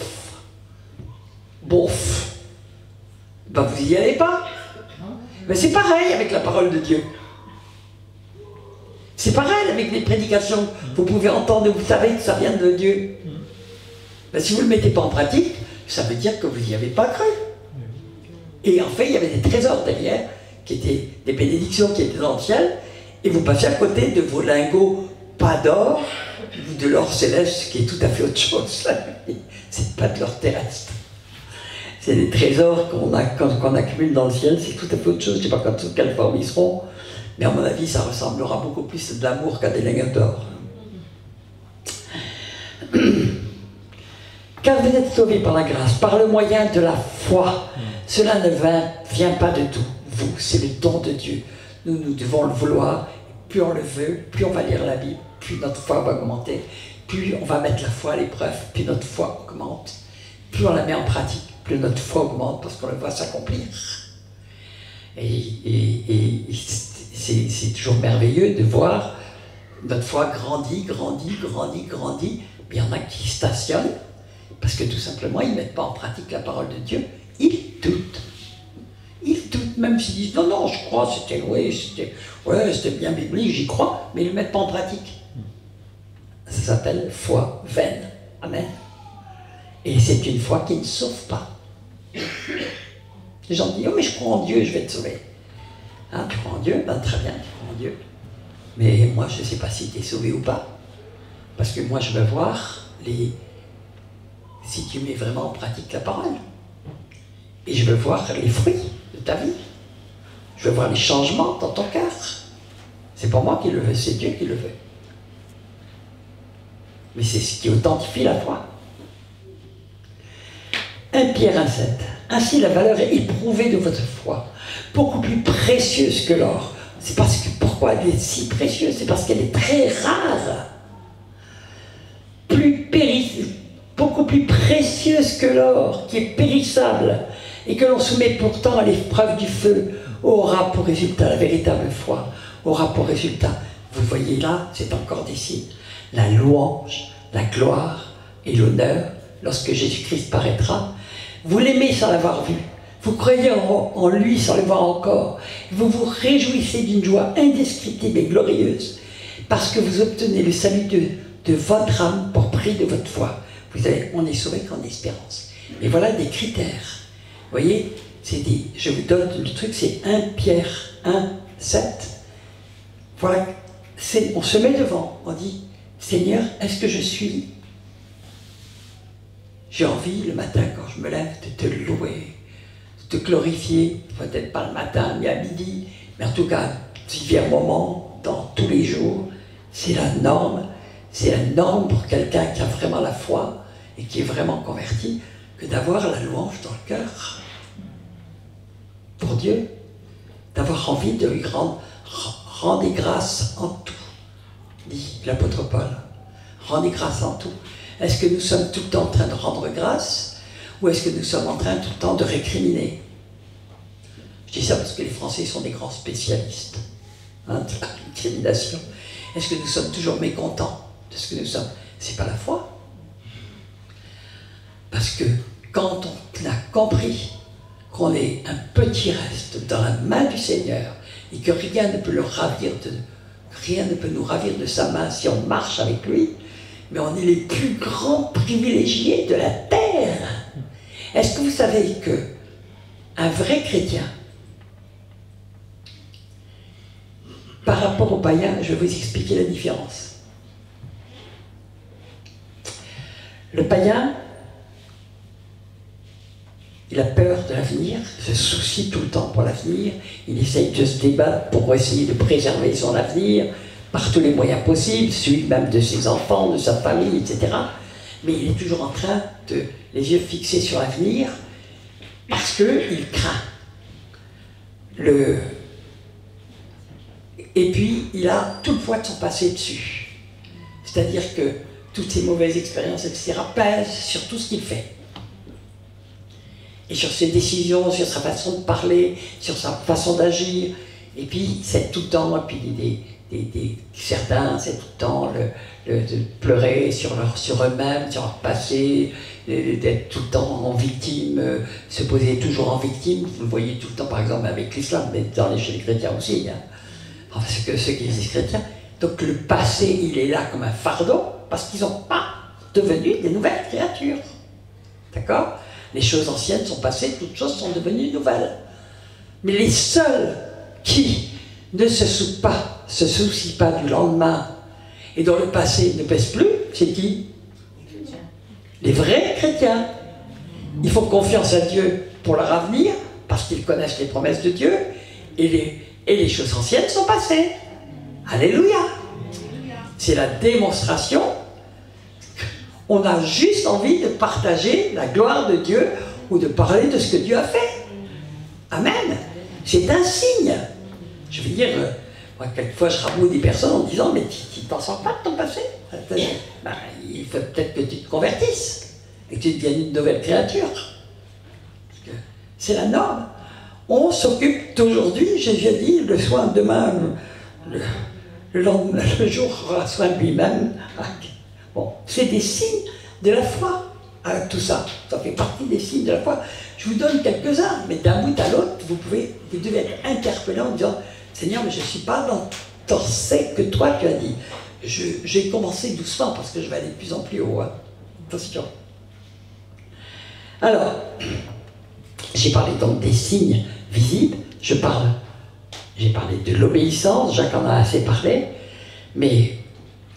vous n'y allez pas. Mais c'est pareil avec la parole de Dieu. C'est pareil avec les prédications. Vous pouvez entendre, vous savez que ça vient de Dieu. Ben si vous ne le mettez pas en pratique, ça veut dire que vous n'y avez pas cru. Et en fait, il y avait des trésors derrière, qui étaient des bénédictions qui étaient dans le ciel, et vous passez à côté de vos lingots, pas d'or, ou de l'or céleste, qui est tout à fait autre chose. C'est pas de l'or terrestre. C'est des trésors qu'on accumule dans le ciel, c'est tout à fait autre chose. Je ne sais pas sous quelle forme ils seront, mais à mon avis, ça ressemblera beaucoup plus à de l'amour qu'à des lingots d'or. Car vous êtes sauvés par la grâce, par le moyen de la foi. Cela ne vient pas de tout. Vous, c'est le don de Dieu. Nous devons le vouloir. Plus on le veut, plus on va lire la Bible, plus notre foi va augmenter. Plus on va mettre la foi à l'épreuve, plus notre foi augmente. Plus on la met en pratique, plus notre foi augmente parce qu'on le voit s'accomplir. Et c'est toujours merveilleux de voir notre foi grandit. Mais il y en a qui stationnent parce que tout simplement ils ne mettent pas en pratique la parole de Dieu. Ils doutent. Même s'ils disent non, je crois, c'était bien biblique, j'y crois, mais ils ne le mettent pas en pratique. Ça s'appelle foi vaine. Amen. Et c'est une foi qui ne sauve pas. Les gens disent, oh mais je crois en Dieu, je vais te sauver. Hein, tu crois en Dieu? Ben, très bien, tu crois en Dieu. Mais moi, je ne sais pas si tu es sauvé ou pas. Parce que moi, je veux voir si tu mets vraiment en pratique la parole. Et je veux voir les fruits de ta vie. Je veux voir les changements dans ton cœur. C'est pas moi qui le veux, c'est Dieu qui le veut. Mais c'est ce qui authentifie la foi. 1 Pierre 1,7. Ainsi la valeur est éprouvée de votre foi, beaucoup plus précieuse que l'or. C'est parce que, pourquoi elle est si précieuse? C'est parce qu'elle est très rare. plus précieuse que l'or, qui est périssable, et que l'on soumet pourtant à l'épreuve du feu, aura pour résultat la véritable foi, aura pour résultat, vous voyez là, c'est encore des signes, la louange, la gloire et l'honneur, lorsque Jésus-Christ paraîtra. Vous l'aimez sans l'avoir vu, vous croyez en lui sans le voir encore, vous vous réjouissez d'une joie indescriptible et glorieuse, parce que vous obtenez le salut de votre âme pour prix de votre foi. Vous savez, on est sauvé qu'en espérance. Et voilà des critères. Vous voyez, je vous donne le truc, c'est 1 Pierre 1, 7. Voilà, on se met devant, on dit, Seigneur, est-ce que j'ai envie le matin quand je me lève de te louer, de te glorifier, peut-être pas le matin ni à midi, mais en tout cas, s'il vient un moment, dans tous les jours, c'est la norme pour quelqu'un qui a vraiment la foi et qui est vraiment converti, que d'avoir la louange dans le cœur pour Dieu, d'avoir envie de lui rendre grâce en tout, dit l'apôtre Paul. Rendez grâce en tout. Est-ce que nous sommes tout le temps en train de rendre grâce ou est-ce que nous sommes en train tout le temps de récriminer? Je dis ça parce que les Français sont des grands spécialistes de la récrimination. Est-ce que nous sommes toujours mécontents de ce que nous sommes? C'est pas la foi. Parce que quand on a compris qu'on est un petit reste dans la main du Seigneur et que rien ne peut nous ravir de sa main si on marche avec lui, mais on est les plus grands privilégiés de la terre. Est-ce que vous savez que un vrai chrétien, par rapport au païen, je vais vous expliquer la différence. Le païen, il a peur de l'avenir, se soucie tout le temps pour l'avenir, il essaye de se débattre pour essayer de préserver son avenir par tous les moyens possibles, celui même de ses enfants, de sa famille, etc. Mais il est toujours en train de les yeux fixés sur l'avenir parce qu'il craint. Et puis, il a tout le poids de son passé dessus. C'est-à-dire que toutes ces mauvaises expériences, etc., pèsent sur tout ce qu'il fait. Et sur ses décisions, sur sa façon de parler, sur sa façon d'agir. Et puis, c'est tout le temps, et puis certains, c'est tout le temps de pleurer sur eux-mêmes, sur leur passé, d'être tout le temps en victime, se poser toujours en victime. Vous le voyez tout le temps, par exemple, avec l'islam, mais chez les chrétiens aussi. Hein. Enfin, ceux qui disent chrétiens. Donc, le passé, il est là comme un fardeau, parce qu'ils n'ont pas devenu des nouvelles créatures. D'accord ? Les choses anciennes sont passées, toutes choses sont devenues nouvelles. Mais les seuls qui ne se soucient pas du lendemain et dont le passé ne pèse plus, c'est qui? Les vrais chrétiens. Ils font confiance à Dieu pour leur avenir, parce qu'ils connaissent les promesses de Dieu, et les choses anciennes sont passées. Alléluia! C'est la démonstration. On a juste envie de partager la gloire de Dieu ou de parler de ce que Dieu a fait. Amen. C'est un signe. Je veux dire, moi, quelquefois, je rabouille des personnes en disant, mais tu t'en sors pas de ton passé. Ben, il faut peut-être que tu te convertisses et que tu deviennes une nouvelle créature. C'est la norme. On s'occupe d'aujourd'hui, j'ai déjà dit, le soin demain, le jour aura soin de lui-même. Bon, c'est des signes de la foi, tout ça. Ça fait partie des signes de la foi. Je vous donne quelques-uns, mais d'un bout à l'autre, vous devez être interpellé en disant, Seigneur, mais je ne suis pas dans ce que toi tu as dit. J'ai commencé doucement parce que je vais aller de plus en plus haut. Hein. Attention. Alors, j'ai parlé donc des signes visibles. J'ai parlé de l'obéissance, Jacques en a assez parlé, mais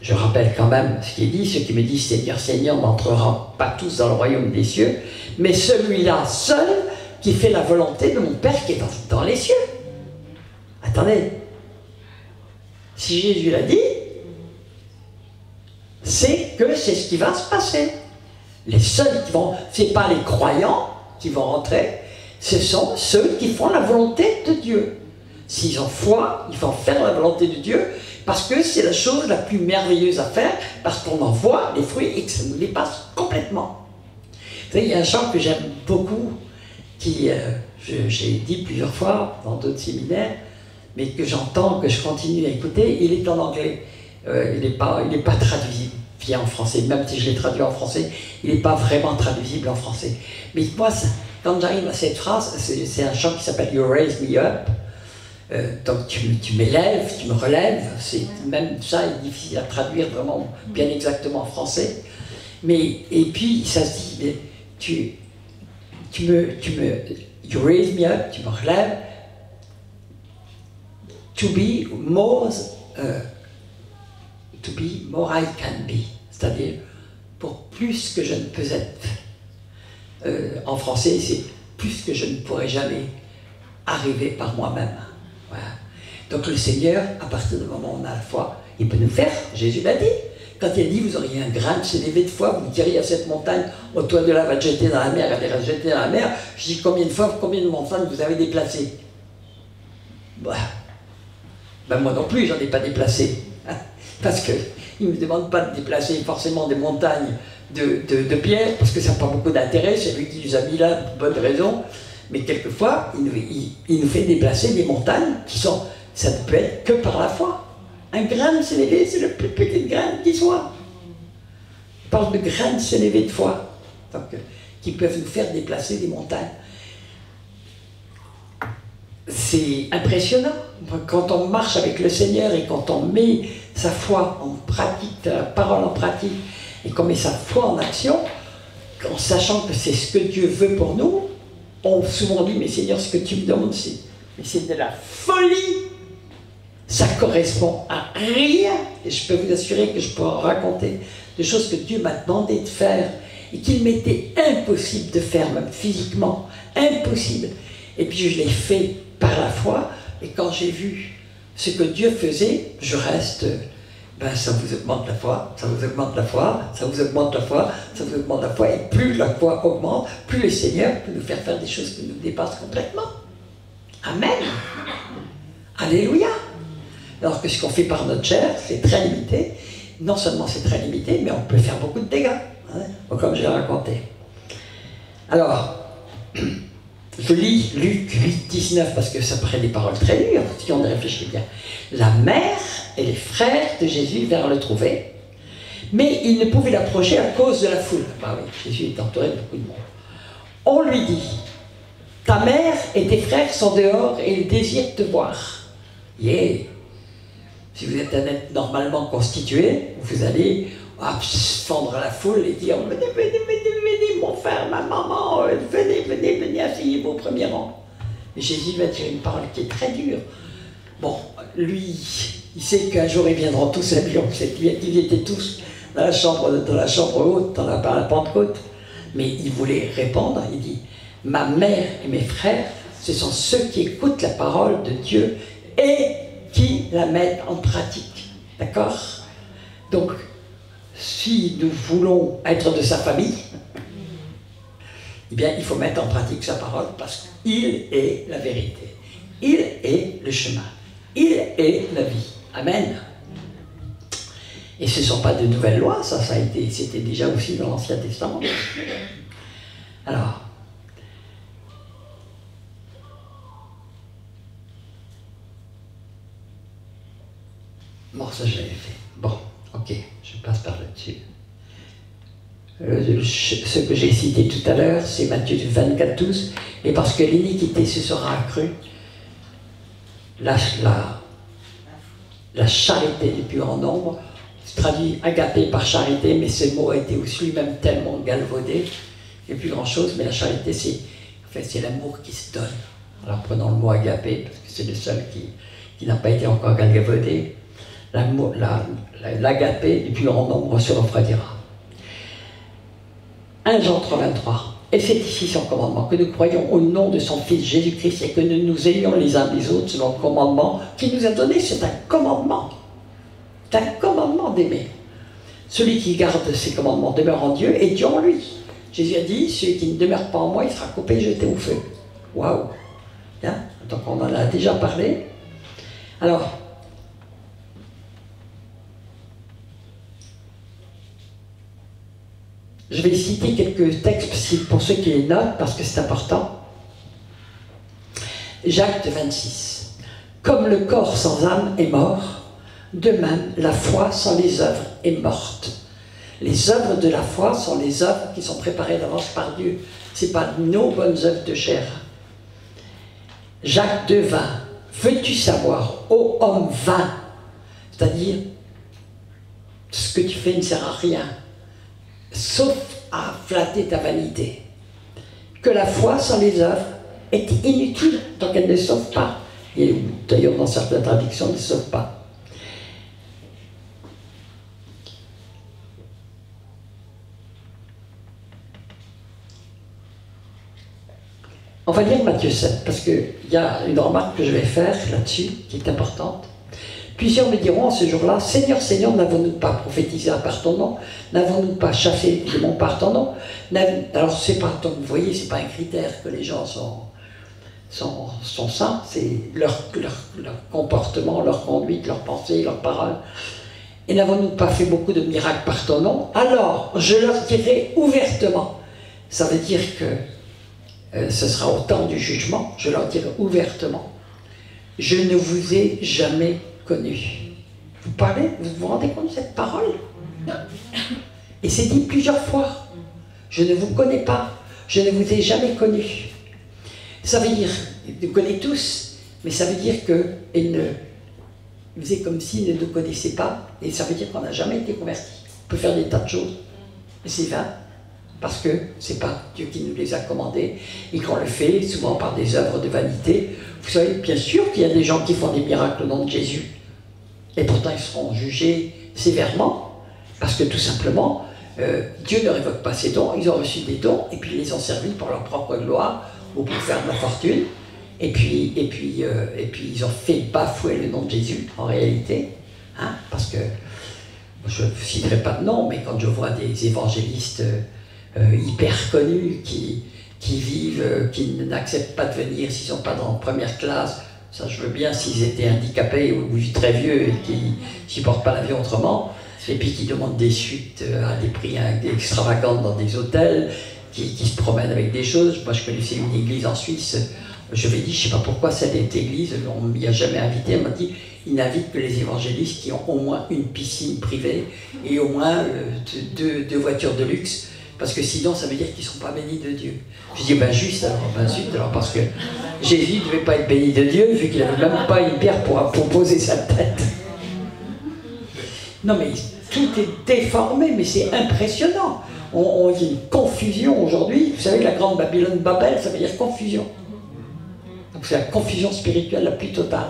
je rappelle quand même ce qui est dit, ceux qui me disent Seigneur, Seigneur n'entreront pas tous dans le royaume des cieux, mais celui-là seul qui fait la volonté de mon Père qui est dans les cieux. Attendez, si Jésus l'a dit, c'est que c'est ce qui va se passer. Les seuls qui vont, c'est pas les croyants qui vont rentrer, ce sont ceux qui font la volonté de Dieu. S'ils ont foi, ils vont faire la volonté de Dieu, parce que c'est la chose la plus merveilleuse à faire, parce qu'on en voit les fruits et que ça nous dépasse complètement. savez, il y a un chant que j'aime beaucoup, qui, j'ai dit plusieurs fois dans d'autres séminaires, mais que j'entends, que je continue à écouter. Il est en anglais, il n'est pas traduisible en français, même si je l'ai traduit en français, il n'est pas vraiment traduisible en français. Mais moi, quand j'arrive à cette phrase, c'est un chant qui s'appelle You Raise Me Up. Donc tu m'élèves, tu me relèves, même ça est difficile à traduire vraiment bien exactement en français. Et puis ça se dit, mais you raise me up, tu me relèves, to be more I can be, c'est-à-dire pour plus que je ne peux être. En français, c'est plus que je ne pourrai jamais arriver par moi-même. Voilà. Donc le Seigneur, à partir du moment où on a la foi, il peut nous faire, Jésus l'a dit. Quand il a dit, vous auriez un grain de sénévé de foi, vous diriez à cette montagne, au toit de là, va te jeter dans la mer, elle va te jeter dans la mer. Je dis, combien de montagnes vous avez déplacées? Bah, ben moi non plus, j'en ai pas déplacé. Parce qu'il ne me demande pas de déplacer forcément des montagnes de pierre, parce que ça n'a pas beaucoup d'intérêt, c'est lui qui nous a mis là pour bonne raison. Mais quelquefois, il nous fait déplacer des montagnes qui sont, ça ne peut être que par la foi. Un grain de sénévé, c'est le plus petit grain qui soit. On parle de grains de sénévé de foi, donc, qui peuvent nous faire déplacer des montagnes. C'est impressionnant. Quand on marche avec le Seigneur et quand on met sa foi en pratique, la parole en pratique, et qu'on met sa foi en action, en sachant que c'est ce que Dieu veut pour nous, on souvent dit, mais Seigneur, ce que tu me demandes, c'est de la folie. Ça correspond à rien. Et je peux vous assurer que je pourrais raconter des choses que Dieu m'a demandé de faire et qu'il m'était impossible de faire, même physiquement, impossible. Et puis je l'ai fait par la foi, et quand j'ai vu ce que Dieu faisait, je reste, ben ça vous augmente la foi, ça vous augmente la foi, ça vous augmente la foi, ça vous augmente la foi, et plus la foi augmente, plus le Seigneur peut nous faire des choses qui nous dépassent complètement. Amen. Alléluia. Alors que ce qu'on fait par notre chair, c'est très limité. Non seulement c'est très limité, mais on peut faire beaucoup de dégâts, hein, comme j'ai raconté. Alors, je lis Luc 8, 19 parce que ça paraît des paroles très dures, si on y réfléchit bien. La mère et les frères de Jésus vinrent le trouver, mais ils ne pouvaient l'approcher à cause de la foule. Bah oui, Jésus est entouré de beaucoup de monde. On lui dit, ta mère et tes frères sont dehors et ils désirent te voir. Yeah. Si vous êtes un être normalement constitué, vous allez fendre la foule et dire, venez, mon frère, ma maman, venez, asseyez-vous au premier rang. Mais Jésus va dire une parole qui est très dure. Bon, lui, il sait qu'un jour ils viendront tous à Lyon, ils étaient tous dans la chambre haute, dans la Pentecôte. Mais il voulait répondre, il dit, ma mère et mes frères, ce sont ceux qui écoutent la parole de Dieu et qui la mettent en pratique. D'accord? Donc, si nous voulons être de sa famille, eh bien, il faut mettre en pratique sa parole parce qu'il est la vérité. Il est le chemin. Il est la vie. Amen. Et ce ne sont pas de nouvelles lois, c'était déjà aussi dans l'Ancien Testament. Alors, bon, ça je l'avais fait. Bon, ok, je passe par là-dessus. Ce que j'ai cité tout à l'heure, c'est Matthieu 24, 12. Et parce que l'iniquité se sera accrue, la charité du plus grand nombre, se traduit agapé par charité, mais ce mot a été aussi lui-même tellement galvaudé, il n'y a plus grand-chose, mais la charité, c'est l'amour qui se donne. Alors prenons le mot agapé, parce que c'est le seul qui n'a pas été encore galvaudé. L'agapé du plus grand nombre se refroidira. 1 Jean 3, 23. Et c'est ici son commandement, que nous croyons au nom de son Fils Jésus-Christ et que nous nous ayons les uns les autres selon le commandement qu'il nous a donné. C'est un commandement. C'est un commandement d'aimer. Celui qui garde ses commandements demeure en Dieu et Dieu en lui. Jésus a dit, celui qui ne demeure pas en moi, il sera coupé et jeté au feu. Waouh! Hein? Donc on en a déjà parlé. Alors, Je vais citer quelques textes pour ceux qui les notent, parce que c'est important. Jacques 26. Comme le corps sans âme est mort, de même la foi sans les œuvres est morte. Les œuvres de la foi sont les œuvres qui sont préparées d'avance par Dieu. Ce n'est pas nos bonnes œuvres de chair. Jacques 2, 20. Veux-tu savoir, ô homme vain, c'est-à-dire ce que tu fais ne sert à rien, sauf à flatter ta vanité, que la foi sans les œuvres est inutile tant qu'elle ne sauve pas. Et d'ailleurs, dans certaines traductions, elle ne sauve pas. On va lire Matthieu 7, parce qu'il y a une remarque que je vais faire là-dessus, qui est importante. Plusieurs me diront en ce jour-là, Seigneur, Seigneur, n'avons-nous pas prophétisé par ton nom? N'avons-nous pas chassé des démons par ton nom? Alors, c'est pas, vous voyez, c'est pas un critère que les gens sont saints, c'est leur comportement, leur conduite, leur pensée, leurs paroles. Et n'avons-nous pas fait beaucoup de miracles par ton nom? Alors, je leur dirai ouvertement. Ça veut dire que ce sera au temps du jugement, je leur dirai ouvertement, je ne vous ai jamais connu. Vous parlez, vous vous rendez compte de cette parole? Et c'est dit plusieurs fois. Je ne vous connais pas, je ne vous ai jamais connu. Ça veut dire, ils nous connaissent tous, mais ça veut dire qu'ils ne faisaient comme s'ils ne nous connaissaient pas, et ça veut dire qu'on n'a jamais été convertis. On peut faire des tas de choses, mais c'est vain. Parce que ce n'est pas Dieu qui nous les a commandés, et qu'on le fait souvent par des œuvres de vanité. Vous savez, bien sûr qu'il y a des gens qui font des miracles au nom de Jésus, et pourtant ils seront jugés sévèrement, parce que tout simplement, Dieu ne révoque pas ses dons, ils ont reçu des dons, et puis ils les ont servis pour leur propre gloire, ou pour faire de la fortune, et puis ils ont fait bafouer le nom de Jésus, en réalité, hein, parce que, je ne citerai pas de nom, mais quand je vois des évangélistes hyper connus qui vivent, qui n'acceptent pas de venir s'ils ne sont pas dans première classe. Ça, je veux bien s'ils étaient handicapés ou très vieux et qui ne supportent pas la vie autrement, et puis qui demandent des suites à des prix extravagants dans des hôtels, qui se promènent avec des choses. Moi, je connaissais une église en Suisse. Je lui ai dit, je ne sais pas pourquoi cette église, on ne m'y a jamais invité. Elle m'a dit, il n'invite que les évangélistes qui ont au moins une piscine privée et au moins deux voitures de luxe. Parce que sinon, ça veut dire qu'ils ne sont pas bénis de Dieu. Je dis, ben juste alors, ben zut, alors, parce que Jésus ne devait pas être béni de Dieu, vu qu'il n'avait même pas une pierre pour poser sa tête. Non, mais tout est déformé, mais c'est impressionnant. On y a une confusion aujourd'hui. Vous savez que la grande Babylone, Babel, ça veut dire confusion. Donc c'est la confusion spirituelle la plus totale.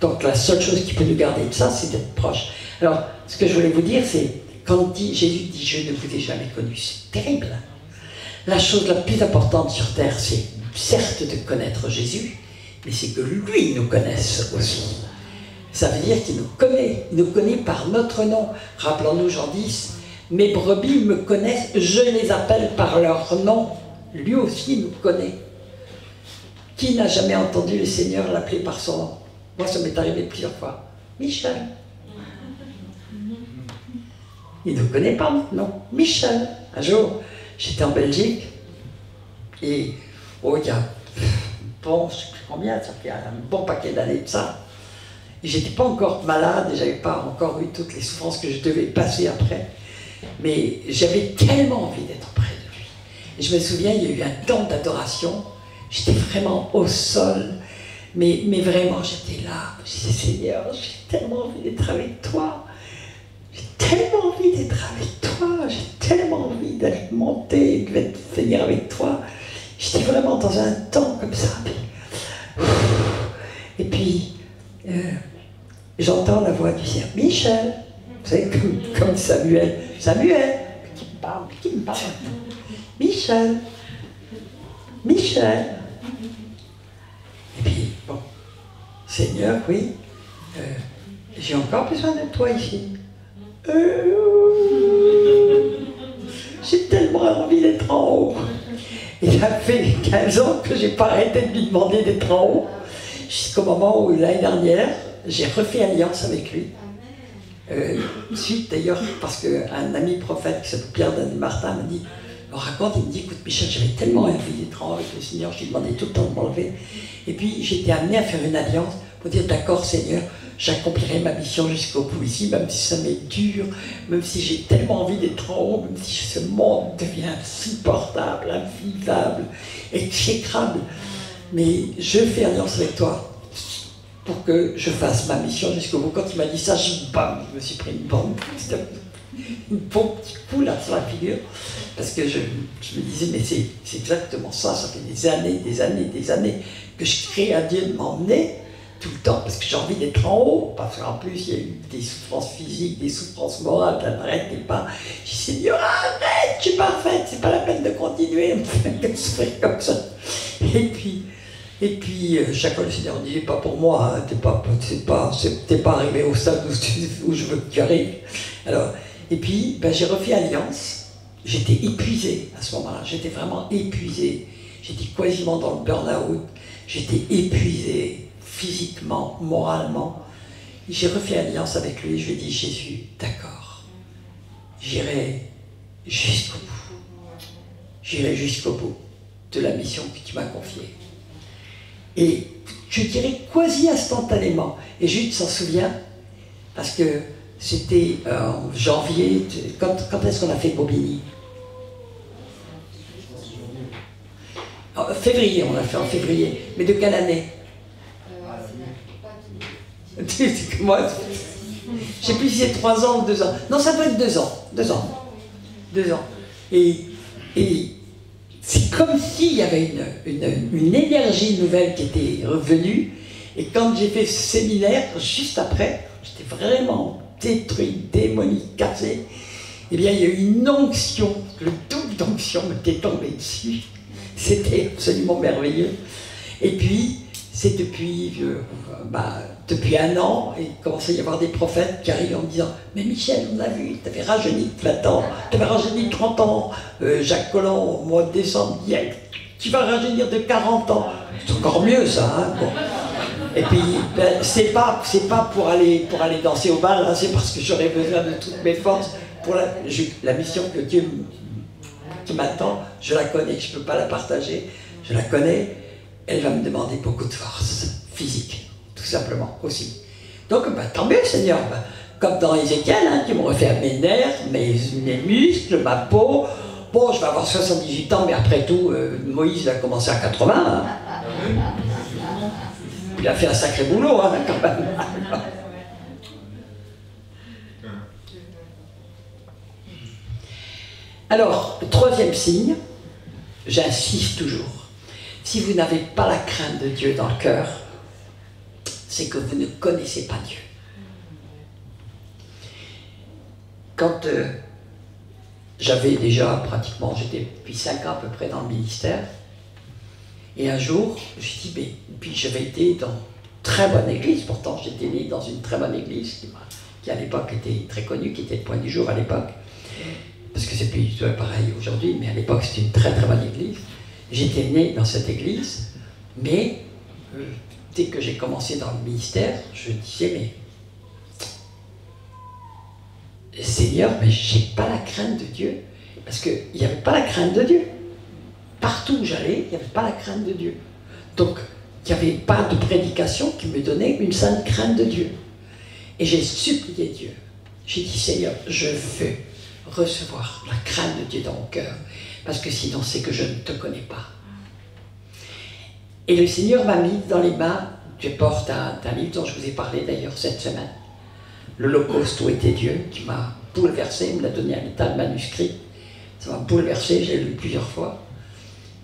Donc la seule chose qui peut nous garder de ça, c'est d'être proche. Alors, ce que je voulais vous dire, c'est quand Jésus dit « Je ne vous ai jamais connu », c'est terrible. La chose la plus importante sur terre, c'est certes de connaître Jésus, mais c'est que lui nous connaisse aussi. Ça veut dire qu'il nous connaît par notre nom. Rappelons-nous Jean 10, « Mes brebis me connaissent, je les appelle par leur nom ». Lui aussi nous connaît. Qui n'a jamais entendu le Seigneur l'appeler par son nom? Moi, ça m'est arrivé plusieurs fois. Michel. Il ne nous connaît pas maintenant. Michel. Un jour, j'étais en Belgique et il y a bon, je ne sais plus combien, ça fait un bon paquet d'années de ça. Et j'étais pas encore malade et j'avais pas encore eu toutes les souffrances que je devais passer après. Mais j'avais tellement envie d'être près de lui. Et je me souviens, il y a eu un temps d'adoration. J'étais vraiment au sol. Mais vraiment, j'étais là. Je disais, Seigneur, j'ai tellement envie d'être avec toi. J'ai tellement envie d'être avec toi. J'ai tellement envie d'aller monter, de venir avec toi. J'étais vraiment dans un temps comme ça. Et puis, j'entends la voix du Seigneur. Michel, vous savez, comme Samuel. Samuel, qui me parle. Michel. Michel. Et puis, bon, Seigneur, oui, j'ai encore besoin de toi ici. J'ai tellement envie d'être en haut. Et ça fait 15 ans que j'ai pas arrêté de lui demander d'être en haut. Jusqu'au moment où, l'année dernière, j'ai refait alliance avec lui. Suite d'ailleurs, parce qu'un ami prophète qui s'appelle Pierre Daniel Martin m'a dit, me raconte, il me dit, écoute Michel, j'avais tellement envie d'être avec le Seigneur, je lui demandais tout le temps de m'enlever. Et puis j'étais amené à faire une alliance pour dire, d'accord Seigneur, j'accomplirai ma mission jusqu'au bout ici, même si ça m'est dur, même si j'ai tellement envie d'être en haut, même si ce monde devient insupportable, invivable, exécrable. Mais je fais alliance avec toi pour que je fasse ma mission jusqu'au bout. Quand il m'a dit ça, je me suis pris une bombe, un bon petit coup là sur la figure, parce que je me disais, mais c'est exactement ça, ça fait des années que je crie à Dieu de m'emmener tout le temps, parce que j'ai envie d'être en haut, parce qu'en plus il y a eu des souffrances physiques, des souffrances morales, ça n'arrêtait pas. J'ai dit, Seigneur, arrête, je suis parfaite, c'est pas la peine de continuer, de souffrir comme ça. Et puis, chaque fois le Seigneur disait, pas pour moi, hein, t'es pas arrivé au stade où je veux que tu arrives. Alors, et puis, j'ai refait alliance. J'étais épuisé à ce moment-là, j'étais vraiment épuisé. J'étais quasiment dans le burn-out, j'étais épuisé physiquement, moralement. J'ai refait alliance avec lui, je lui ai dit, Jésus, d'accord, j'irai jusqu'au bout. J'irai jusqu'au bout de la mission que tu m'as confiée. Et je dirais quasi instantanément, et Jude s'en souvient, parce que c'était en janvier, quand est-ce qu'on a fait Bobigny? En février, on l'a fait en février. Mais de quelle année? Moi, je ne sais plus si c'est 3 ans ou 2 ans. Non, ça doit être 2 ans. 2 ans. 2 ans. Et c'est comme s'il y avait une énergie nouvelle qui était revenue. Et quand j'ai fait ce séminaire, juste après, j'étais vraiment détruit, démonique, cassé. Eh bien, il y a eu une onction, le double d'onction m'était tombé dessus. C'était absolument merveilleux. Et puis, c'est depuis 1 an, il commençait à y avoir des prophètes qui arrivent en me disant « Mais Michel, on a vu, tu avais rajeuni de 20 ans, tu avais rajeuni de 30 ans. Jacques Collin, au mois de décembre, dit « Tu vas rajeunir de 40 ans. » C'est encore mieux, ça. Hein, bon. Et puis, c'est pas pour aller danser au bal, hein, c'est parce que j'aurais besoin de toutes mes forces. Pour la mission que Dieu qui m'attend, je la connais, je ne peux pas la partager, je la connais, elle va me demander beaucoup de force physique, tout simplement aussi. Donc, tant mieux Seigneur, comme dans Ézéchiel, hein, tu me refais mes nerfs, mes muscles, ma peau. Bon, je vais avoir 78 ans, mais après tout, Moïse a commencé à 80. Hein. Il a fait un sacré boulot, hein, quand même. Alors, le 3e signe, j'insiste toujours, si vous n'avez pas la crainte de Dieu dans le cœur, c'est que vous ne connaissez pas Dieu. Quand j'avais déjà pratiquement, j'étais depuis 5 ans à peu près dans le ministère, et un jour, je me suis dit, puis j'avais été dans une très bonne église, pourtant j'étais né dans une très bonne église, qui à l'époque était très connue, qui était le Point du Jour à l'époque, parce que c'est plus pareil aujourd'hui, mais à l'époque c'était une très très bonne église. J'étais né dans cette église, mais dès que j'ai commencé dans le ministère, je disais, mais Seigneur, mais j'ai pas la crainte de Dieu, parce qu'il n'y avait pas la crainte de Dieu. Partout où j'allais, il n'y avait pas la crainte de Dieu. Donc, il n'y avait pas de prédication qui me donnait une sainte crainte de Dieu. Et j'ai supplié Dieu. J'ai dit, Seigneur, je veux recevoir la crainte de Dieu dans mon cœur, parce que sinon c'est que je ne te connais pas. Et le Seigneur m'a mis dans les mains, je porte un livre dont je vous ai parlé d'ailleurs cette semaine, L'Holocauste où était Dieu, qui m'a bouleversé, il me l'a donné à l'état de manuscrit, ça m'a bouleversé, j'ai lu plusieurs fois.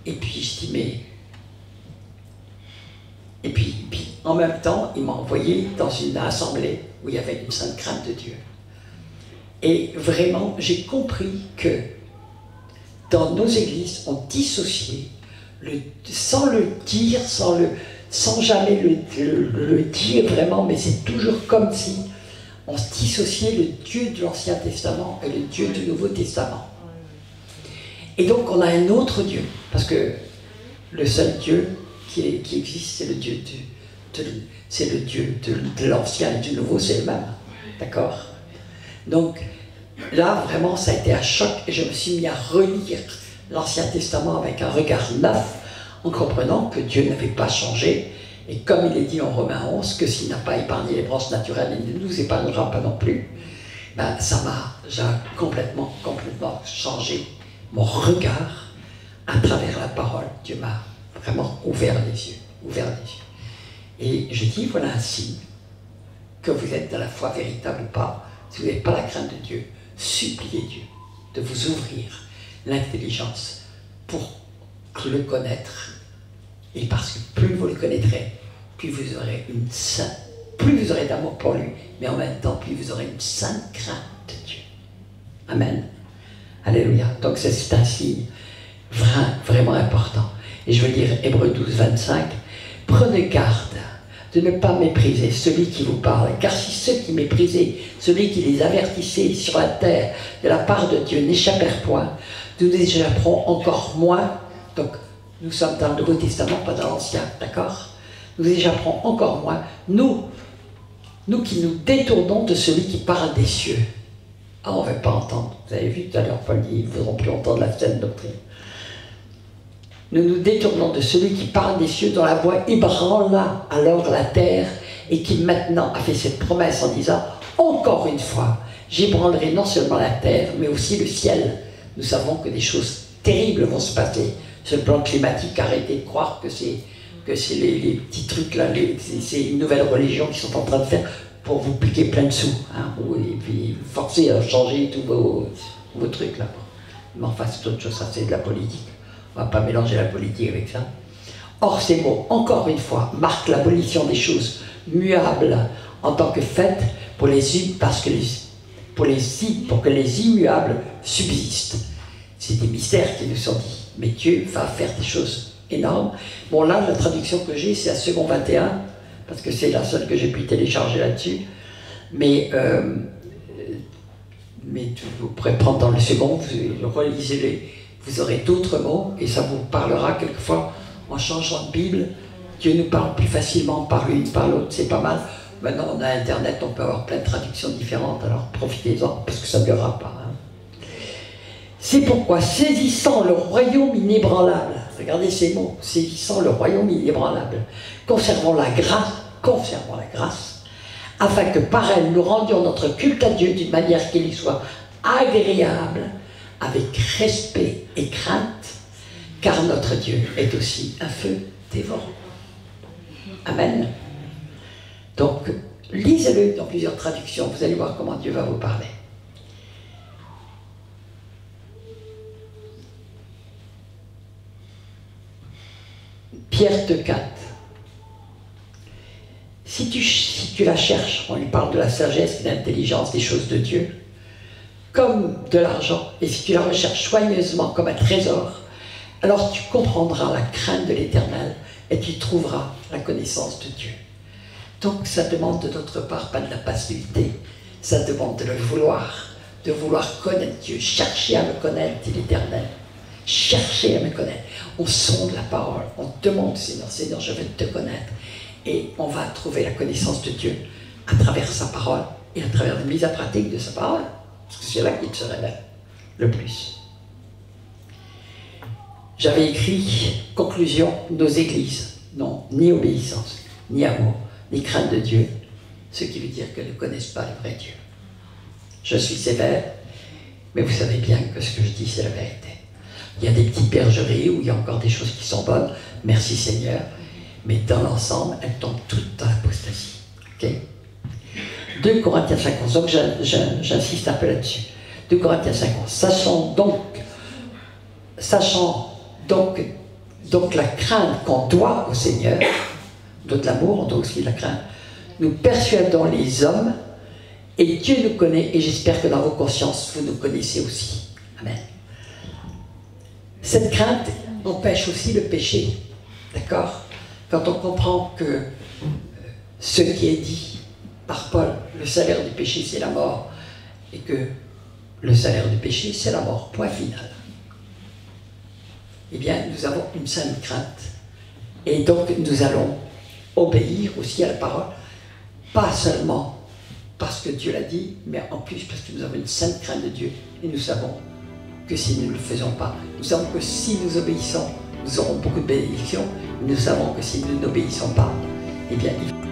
Et puis je dis, mais... Et puis en même temps, il m'a envoyé dans une assemblée où il y avait une sainte crainte de Dieu. Et vraiment, j'ai compris que dans nos églises, on dissociait, sans le dire, sans jamais le dire vraiment, mais c'est toujours comme si on dissociait le Dieu de l'Ancien Testament et le Dieu du Nouveau Testament. Et donc on a un autre Dieu, parce que le seul Dieu qui existe, c'est le Dieu de l'Ancien et du Nouveau, c'est le même. D'accord? Donc là, vraiment, ça a été un choc et je me suis mis à relire l'Ancien Testament avec un regard neuf, en comprenant que Dieu n'avait pas changé. Et comme il est dit en Romains 11, que s'il n'a pas épargné les branches naturelles, il ne nous épargnera pas non plus. Ben, j'ai complètement changé mon regard à travers la parole. Dieu m'a vraiment ouvert les yeux. Et je dis, voilà un signe que vous êtes dans la foi véritable ou pas. Si vous n'avez pas la crainte de Dieu, suppliez Dieu de vous ouvrir l'intelligence pour le connaître. Et parce que plus vous le connaîtrez, plus vous aurez d'amour pour lui, mais en même temps, plus vous aurez une sainte crainte de Dieu. Amen. Alléluia. Donc c'est un signe vraiment important. Et je veux lire Hébreux 12, 25. Prenez garde de ne pas mépriser celui qui vous parle, car si ceux qui méprisaient, celui qui les avertissait sur la terre de la part de Dieu n'échappèrent point, nous échapperons encore moins. Donc nous sommes dans le Nouveau Testament, pas dans l'Ancien, d'accord? Nous échapperons encore moins, nous qui nous détournons de celui qui parle des cieux. Ah, on ne veut pas entendre. Vous avez vu tout à l'heure, Paul dit, ils ne voudront plus entendre la saine doctrine. Nous nous détournons de celui qui parle des cieux, dont la voix ébranla alors la terre, et qui maintenant a fait cette promesse en disant, encore une fois, j'ébranlerai non seulement la terre, mais aussi le ciel. Nous savons que des choses terribles vont se passer sur le plan climatique. Arrêtez de croire que c'est les petits trucs là, c'est une nouvelle religion qui sont en train de faire pour vous piquer plein de sous, hein, et puis forcer à changer tous vos trucs là. Mais enfin, c'est autre chose, ça c'est de la politique. On ne va pas mélanger la politique avec ça. Or, ces mots, encore une fois, marquent l'abolition des choses muables en tant que faites pour que les immuables subsistent. C'est des mystères qui nous sont dits. Mais Dieu va faire des choses énormes. Bon, là, la traduction que j'ai, c'est à Second 21, parce que c'est la seule que j'ai pu télécharger là-dessus. Mais vous pourrez prendre dans le second, vous relisez-les. Vous aurez d'autres mots et ça vous parlera quelquefois en changeant de Bible. Dieu nous parle plus facilement par l'une, par l'autre, c'est pas mal. Maintenant on a Internet, on peut avoir plein de traductions différentes, alors profitez-en parce que ça ne durera pas. Hein. C'est pourquoi, saisissant le royaume inébranlable, regardez ces mots, saisissant le royaume inébranlable, conservons la grâce, afin que par elle nous rendions notre culte à Dieu d'une manière qui lui soit agréable, avec respect et crainte, car notre Dieu est aussi un feu dévorant. Amen. Donc, lisez-le dans plusieurs traductions, vous allez voir comment Dieu va vous parler. Pierre te quinte. Si tu la cherches, on lui parle de la sagesse, de l'intelligence, des choses de Dieu, comme de l'argent, et si tu la recherches soigneusement comme un trésor, alors tu comprendras la crainte de l'Éternel et tu trouveras la connaissance de Dieu. Donc ça demande de notre part pas de la passivité, ça demande de vouloir connaître Dieu. Chercher à me connaître, dit l'Éternel. Chercher à me connaître. On sonde la parole, on demande au Seigneur, Seigneur, je veux te connaître. Et on va trouver la connaissance de Dieu à travers sa parole et à travers la mise en pratique de sa parole. Parce que c'est là qu'il se révèle le plus. J'avais écrit conclusion, nos églises n'ont ni obéissance, ni amour, ni crainte de Dieu, ce qui veut dire qu'elles ne connaissent pas le vrai Dieu. Je suis sévère, mais vous savez bien que ce que je dis, c'est la vérité. Il y a des petites bergeries où il y a encore des choses qui sont bonnes, merci Seigneur, mais dans l'ensemble, elles tombent toutes dans l'apostasie. Okay? 2 Corinthiens 5, donc j'insiste un peu là-dessus. 2 Corinthiens 5, sachant donc la crainte qu'on doit au Seigneur, de l'amour, on doit aussi la crainte, nous persuadons les hommes, et Dieu nous connaît, et j'espère que dans vos consciences, vous nous connaissez aussi. Amen. Cette crainte empêche aussi le péché, d'accord? Quand on comprend que ce qui est dit par Paul, le salaire du péché c'est la mort, et que le salaire du péché c'est la mort, point final. Eh bien, nous avons une sainte crainte, et donc nous allons obéir aussi à la parole, pas seulement parce que Dieu l'a dit, mais en plus parce que nous avons une sainte crainte de Dieu. Et nous savons que si nous ne le faisons pas, nous savons que si nous obéissons, nous aurons beaucoup de bénédictions. Nous savons que si nous n'obéissons pas, eh bien, il